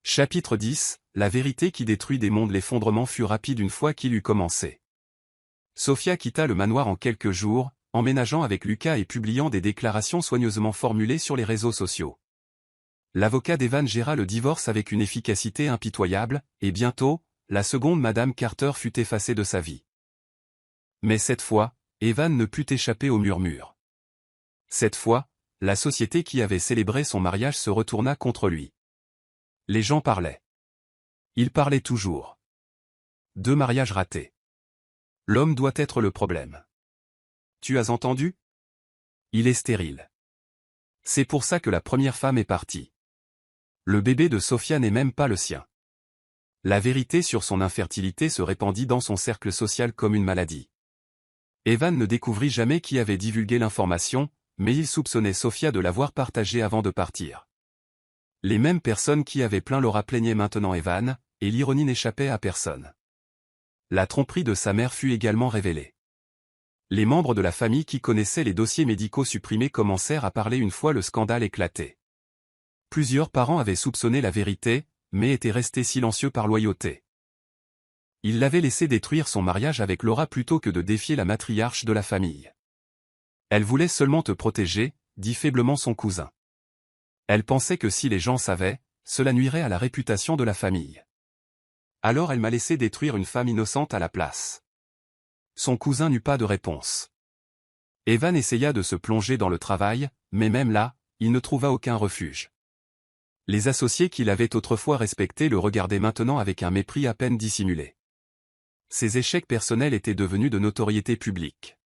Chapitre 10, la vérité qui détruit des mondes. L'effondrement fut rapide une fois qu'il eut commencé. Sophia quitta le manoir en quelques jours, emménageant avec Lucas et publiant des déclarations soigneusement formulées sur les réseaux sociaux. L'avocat d'Evan géra le divorce avec une efficacité impitoyable, et bientôt, la seconde Madame Carter fut effacée de sa vie. Mais cette fois, Evan ne put échapper au murmure. Cette fois, la société qui avait célébré son mariage se retourna contre lui. Les gens parlaient. Ils parlaient toujours. 2 mariages ratés. L'homme doit être le problème. Tu as entendu? Il est stérile. C'est pour ça que la première femme est partie. Le bébé de Sophia n'est même pas le sien. La vérité sur son infertilité se répandit dans son cercle social comme une maladie. Evan ne découvrit jamais qui avait divulgué l'information, mais il soupçonnait Sophia de l'avoir partagée avant de partir. Les mêmes personnes qui avaient plaint Laura plaignaient maintenant Evan, et l'ironie n'échappait à personne. La tromperie de sa mère fut également révélée. Les membres de la famille qui connaissaient les dossiers médicaux supprimés commencèrent à parler une fois le scandale éclaté. Plusieurs parents avaient soupçonné la vérité, mais étaient restés silencieux par loyauté. Ils l'avaient laissé détruire son mariage avec Laura plutôt que de défier la matriarche de la famille. Elle voulait seulement te protéger, dit faiblement son cousin. Elle pensait que si les gens savaient, cela nuirait à la réputation de la famille. Alors elle m'a laissé détruire une femme innocente à la place. Son cousin n'eut pas de réponse. Evan essaya de se plonger dans le travail, mais même là, il ne trouva aucun refuge. Les associés qu'il avait autrefois respectés le regardaient maintenant avec un mépris à peine dissimulé. Ses échecs personnels étaient devenus de notoriété publique.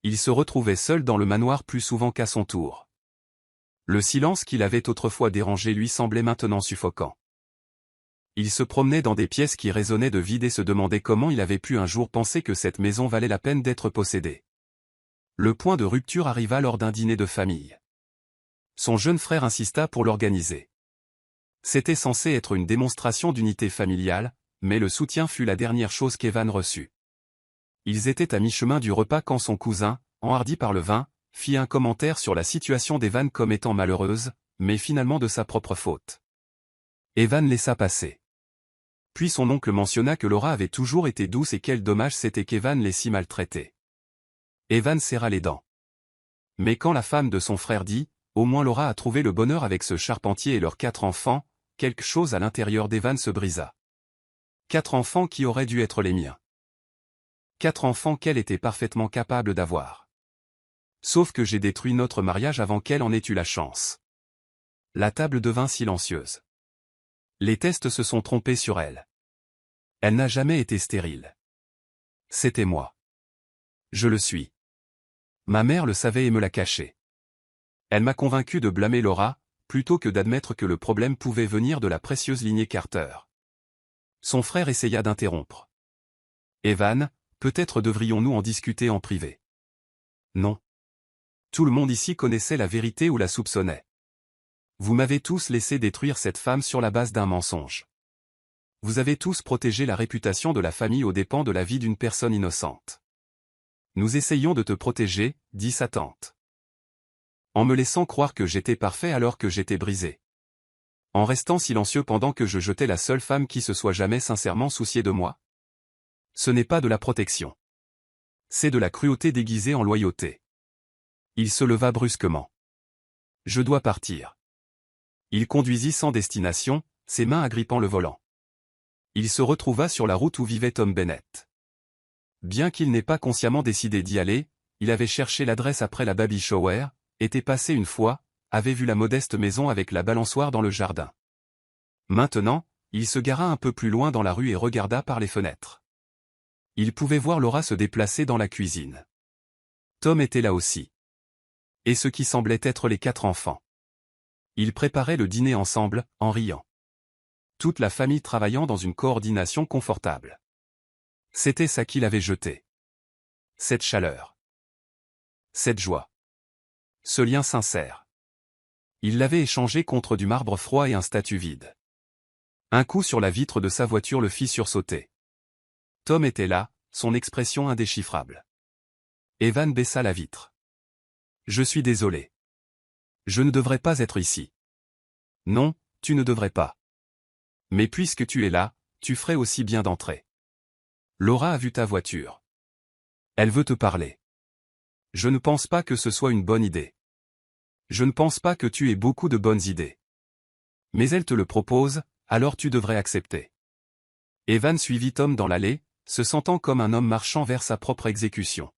Il se retrouvait seul dans le manoir plus souvent qu'à son tour. Le silence qu'il avait autrefois dérangé lui semblait maintenant suffocant. Il se promenait dans des pièces qui résonnaient de vide et se demandait comment il avait pu un jour penser que cette maison valait la peine d'être possédée. Le point de rupture arriva lors d'un dîner de famille. Son jeune frère insista pour l'organiser. C'était censé être une démonstration d'unité familiale, mais le soutien fut la dernière chose qu'Evan reçut. Ils étaient à mi-chemin du repas quand son cousin, enhardi par le vin, fit un commentaire sur la situation d'Evan comme étant malheureuse, mais finalement de sa propre faute. Evan laissa passer. Puis son oncle mentionna que Laura avait toujours été douce et quel dommage c'était qu'Evan l'ait si maltraitée. Evan serra les dents. Mais quand la femme de son frère dit « Au moins Laura a trouvé le bonheur avec ce charpentier et leurs 4 enfants », quelque chose à l'intérieur d'Evan se brisa. 4 enfants qui auraient dû être les miens. 4 enfants qu'elle était parfaitement capable d'avoir. Sauf que j'ai détruit notre mariage avant qu'elle en ait eu la chance. La table devint silencieuse. Les tests se sont trompés sur elle. Elle n'a jamais été stérile. C'était moi. Je le suis. Ma mère le savait et me l'a caché. Elle m'a convaincu de blâmer Laura, plutôt que d'admettre que le problème pouvait venir de la précieuse lignée Carter. Son frère essaya d'interrompre. Evan, peut-être devrions-nous en discuter en privé. Non. Tout le monde ici connaissait la vérité ou la soupçonnait. Vous m'avez tous laissé détruire cette femme sur la base d'un mensonge. Vous avez tous protégé la réputation de la famille aux dépens de la vie d'une personne innocente. Nous essayons de te protéger, dit sa tante. En me laissant croire que j'étais parfait alors que j'étais brisé. En restant silencieux pendant que je jetais la seule femme qui se soit jamais sincèrement souciée de moi. Ce n'est pas de la protection. C'est de la cruauté déguisée en loyauté. Il se leva brusquement. Je dois partir. Il conduisit sans destination, ses mains agrippant le volant. Il se retrouva sur la route où vivait Tom Bennett. Bien qu'il n'ait pas consciemment décidé d'y aller, il avait cherché l'adresse après la baby shower, était passé une fois, avait vu la modeste maison avec la balançoire dans le jardin. Maintenant, il se gara un peu plus loin dans la rue et regarda par les fenêtres. Il pouvait voir Laura se déplacer dans la cuisine. Tom était là aussi. Et ce qui semblait être les 4 enfants. Ils préparaient le dîner ensemble, en riant. Toute la famille travaillant dans une coordination confortable. C'était ça qu'il avait jeté. Cette chaleur. Cette joie. Ce lien sincère. Il l'avait échangé contre du marbre froid et un statut vide. Un coup sur la vitre de sa voiture le fit sursauter. Tom était là, son expression indéchiffrable. Evan baissa la vitre. Je suis désolé. Je ne devrais pas être ici. Non, tu ne devrais pas. Mais puisque tu es là, tu ferais aussi bien d'entrer. Laura a vu ta voiture. Elle veut te parler. Je ne pense pas que ce soit une bonne idée. Je ne pense pas que tu aies beaucoup de bonnes idées. Mais elle te le propose, alors tu devrais accepter. Evan suivit Tom dans l'allée, se sentant comme un homme marchant vers sa propre exécution.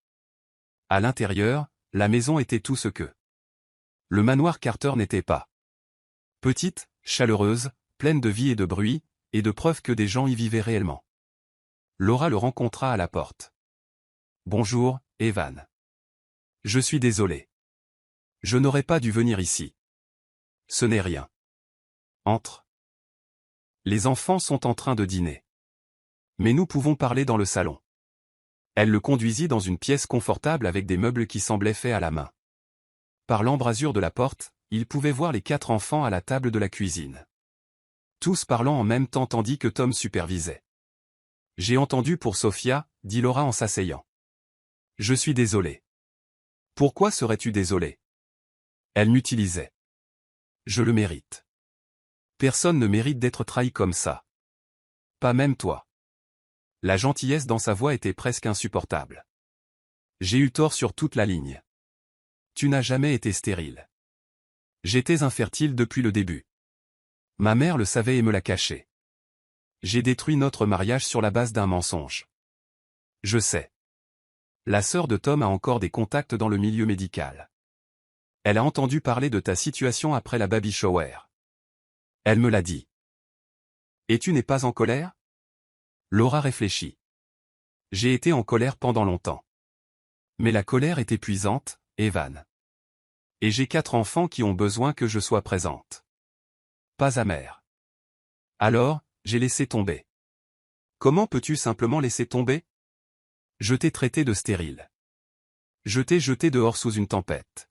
À l'intérieur, la maison était tout ce que le manoir Carter n'était pas. Petite, chaleureuse, pleine de vie et de bruit, et de preuves que des gens y vivaient réellement. Laura le rencontra à la porte. « Bonjour, Evan. Je suis désolé. Je n'aurais pas dû venir ici. Ce n'est rien. Entre. Les enfants sont en train de dîner. Mais nous pouvons parler dans le salon. » Elle le conduisit dans une pièce confortable avec des meubles qui semblaient faits à la main. Par l'embrasure de la porte, il pouvait voir les 4 enfants à la table de la cuisine. Tous parlant en même temps tandis que Tom supervisait. « J'ai entendu pour Sophia, » dit Laura en s'asseyant. « Je suis désolé. »« Pourquoi serais-tu désolé ?» Elle m'utilisait. « Je le mérite. Personne ne mérite d'être trahi comme ça. Pas même toi. » La gentillesse dans sa voix était presque insupportable. « J'ai eu tort sur toute la ligne. Tu n'as jamais été stérile. J'étais infertile depuis le début. Ma mère le savait et me l'a caché. J'ai détruit notre mariage sur la base d'un mensonge. Je sais. » La sœur de Tom a encore des contacts dans le milieu médical. Elle a entendu parler de ta situation après la baby shower. Elle me l'a dit. Et tu n'es pas en colère ? Laura réfléchit. J'ai été en colère pendant longtemps. Mais la colère est épuisante, Evan. Et j'ai 4 enfants qui ont besoin que je sois présente. Pas amère. Alors, j'ai laissé tomber. Comment peux-tu simplement laisser tomber ? Je t'ai traité de stérile. Je t'ai jeté dehors sous une tempête.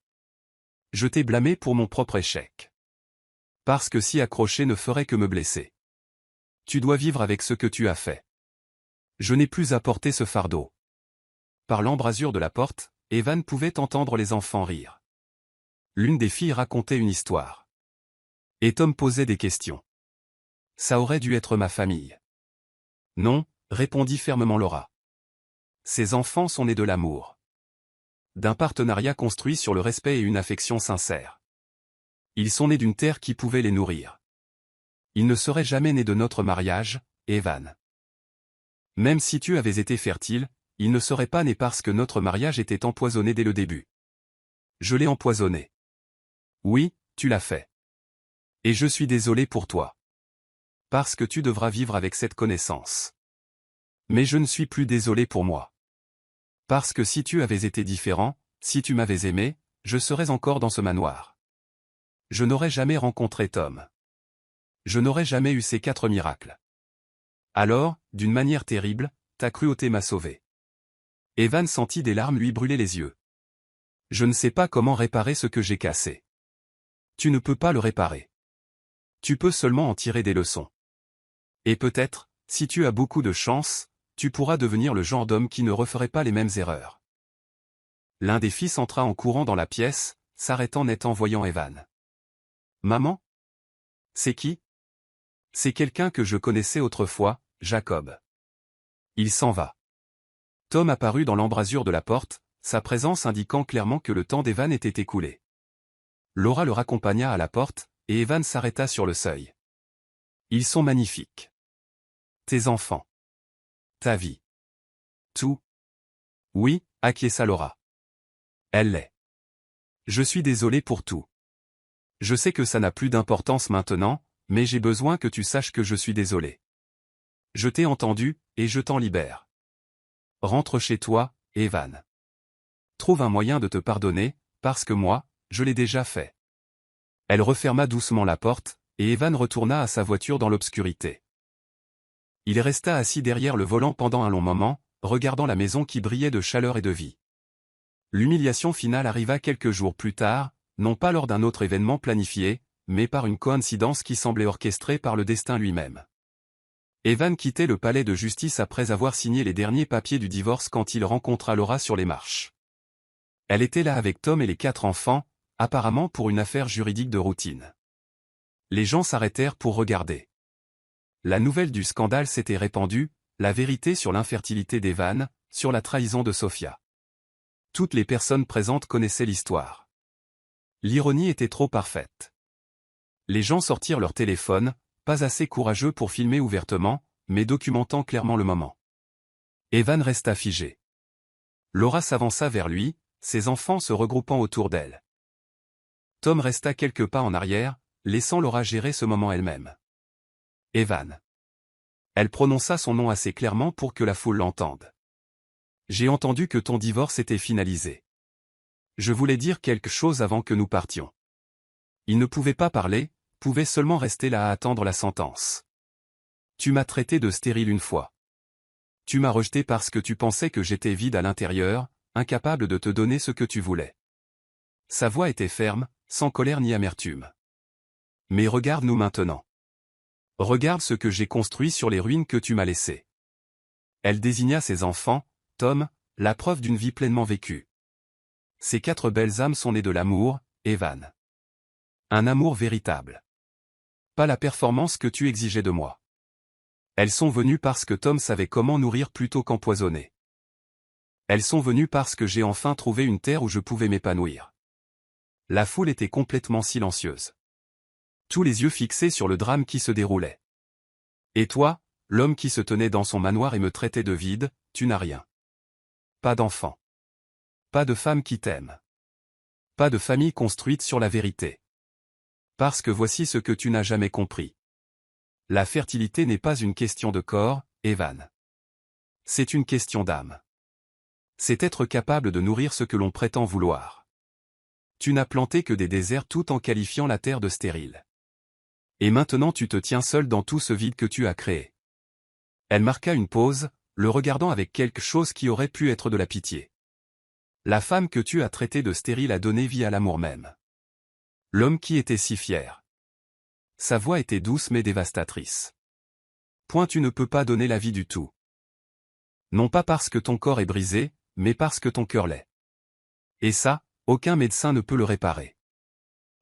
Je t'ai blâmé pour mon propre échec. Parce que s'y accrocher ne ferait que me blesser. Tu dois vivre avec ce que tu as fait. Je n'ai plus à porter ce fardeau. Par l'embrasure de la porte, Evan pouvait entendre les enfants rire. L'une des filles racontait une histoire. Et Tom posait des questions. Ça aurait dû être ma famille. Non, répondit fermement Laura. Ces enfants sont nés de l'amour. D'un partenariat construit sur le respect et une affection sincère. Ils sont nés d'une terre qui pouvait les nourrir. Ils ne seraient jamais nés de notre mariage, Evan. Même si tu avais été fertile, ils ne seraient pas nés parce que notre mariage était empoisonné dès le début. Je l'ai empoisonné. Oui, tu l'as fait. Et je suis désolé pour toi. Parce que tu devras vivre avec cette connaissance. Mais je ne suis plus désolé pour moi. Parce que si tu avais été différent, si tu m'avais aimé, je serais encore dans ce manoir. Je n'aurais jamais rencontré Tom. Je n'aurais jamais eu ces 4 miracles. Alors, d'une manière terrible, ta cruauté m'a sauvé. Evan sentit des larmes lui brûler les yeux. Je ne sais pas comment réparer ce que j'ai cassé. Tu ne peux pas le réparer. Tu peux seulement en tirer des leçons. Et peut-être, si tu as beaucoup de chance, tu pourras devenir le genre d'homme qui ne referait pas les mêmes erreurs. L'un des fils entra en courant dans la pièce, s'arrêtant net en voyant Evan. Maman ? C'est qui ? C'est quelqu'un que je connaissais autrefois, Jacob. Il s'en va. Tom apparut dans l'embrasure de la porte, sa présence indiquant clairement que le temps d'Evan était écoulé. Laura le raccompagna à la porte, et Evan s'arrêta sur le seuil. Ils sont magnifiques. Tes enfants. Ta vie. Tout. Oui, acquiesça Laura. Elle l'est. Je suis désolé pour tout. Je sais que ça n'a plus d'importance maintenant, mais j'ai besoin que tu saches que je suis désolé. Je t'ai entendu, et je t'en libère. Rentre chez toi, Evan. Trouve un moyen de te pardonner, parce que moi, je l'ai déjà fait. Elle referma doucement la porte, et Evan retourna à sa voiture dans l'obscurité. Il resta assis derrière le volant pendant un long moment, regardant la maison qui brillait de chaleur et de vie. L'humiliation finale arriva quelques jours plus tard, non pas lors d'un autre événement planifié, mais par une coïncidence qui semblait orchestrée par le destin lui-même. Evan quittait le palais de justice après avoir signé les derniers papiers du divorce quand il rencontra Laura sur les marches. Elle était là avec Tom et les 4 enfants, apparemment pour une affaire juridique de routine. Les gens s'arrêtèrent pour regarder. La nouvelle du scandale s'était répandue, la vérité sur l'infertilité d'Evan, sur la trahison de Sophia. Toutes les personnes présentes connaissaient l'histoire. L'ironie était trop parfaite. Les gens sortirent leur téléphone, pas assez courageux pour filmer ouvertement, mais documentant clairement le moment. Evan resta figé. Laura s'avança vers lui, ses enfants se regroupant autour d'elle. Tom resta quelques pas en arrière, laissant Laura gérer ce moment elle-même. Evan. Elle prononça son nom assez clairement pour que la foule l'entende. J'ai entendu que ton divorce était finalisé. Je voulais dire quelque chose avant que nous partions. Il ne pouvait pas parler, pouvait seulement rester là à attendre la sentence. Tu m'as traité de stérile une fois. Tu m'as rejeté parce que tu pensais que j'étais vide à l'intérieur, incapable de te donner ce que tu voulais. Sa voix était ferme, sans colère ni amertume. Mais regarde-nous maintenant. Regarde ce que j'ai construit sur les ruines que tu m'as laissées. Elle désigna ses enfants, Tom, la preuve d'une vie pleinement vécue. Ces 4 belles âmes sont nées de l'amour, Evan. Un amour véritable. Pas la performance que tu exigeais de moi. Elles sont venues parce que Tom savait comment nourrir plutôt qu'empoisonner. Elles sont venues parce que j'ai enfin trouvé une terre où je pouvais m'épanouir. La foule était complètement silencieuse. Tous les yeux fixés sur le drame qui se déroulait. Et toi, l'homme qui se tenait dans son manoir et me traitait de vide, tu n'as rien. Pas d'enfant. Pas de femme qui t'aime. Pas de famille construite sur la vérité. Parce que voici ce que tu n'as jamais compris. La fertilité n'est pas une question de corps, Evan. C'est une question d'âme. C'est être capable de nourrir ce que l'on prétend vouloir. Tu n'as planté que des déserts tout en qualifiant la terre de stérile. Et maintenant tu te tiens seul dans tout ce vide que tu as créé. Elle marqua une pause, le regardant avec quelque chose qui aurait pu être de la pitié. La femme que tu as traitée de stérile a donné vie à l'amour même. L'homme qui était si fier. Sa voix était douce mais dévastatrice. Point tu ne peux pas donner la vie du tout. Non pas parce que ton corps est brisé, mais parce que ton cœur l'est. Et ça, aucun médecin ne peut le réparer.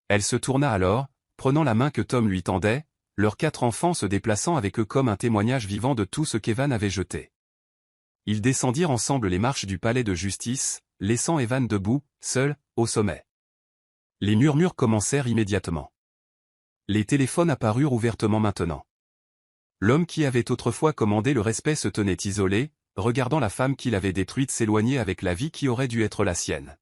Elle se tourna alors, prenant la main que Tom lui tendait, leurs 4 enfants se déplaçant avec eux comme un témoignage vivant de tout ce qu'Evan avait jeté. Ils descendirent ensemble les marches du palais de justice, laissant Evan debout, seul, au sommet. Les murmures commencèrent immédiatement. Les téléphones apparurent ouvertement maintenant. L'homme qui avait autrefois commandé le respect se tenait isolé, regardant la femme qu'il avait détruite s'éloigner avec la vie qui aurait dû être la sienne.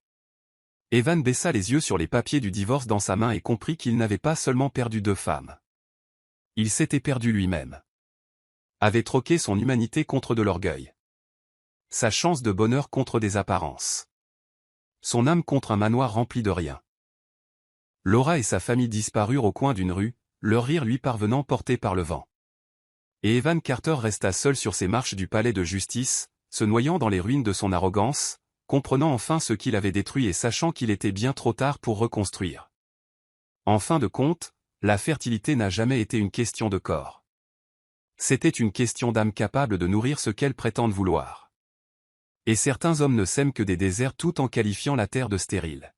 Evan baissa les yeux sur les papiers du divorce dans sa main et comprit qu'il n'avait pas seulement perdu 2 femmes. Il s'était perdu lui-même. Avait troqué son humanité contre de l'orgueil. Sa chance de bonheur contre des apparences. Son âme contre un manoir rempli de rien. Laura et sa famille disparurent au coin d'une rue, leur rire lui parvenant porté par le vent. Et Evan Carter resta seul sur ces marches du palais de justice, se noyant dans les ruines de son arrogance, comprenant enfin ce qu'il avait détruit et sachant qu'il était bien trop tard pour reconstruire. En fin de compte, la fertilité n'a jamais été une question de corps. C'était une question d'âme capable de nourrir ce qu'elle prétendent vouloir. Et certains hommes ne sèment que des déserts tout en qualifiant la terre de stérile.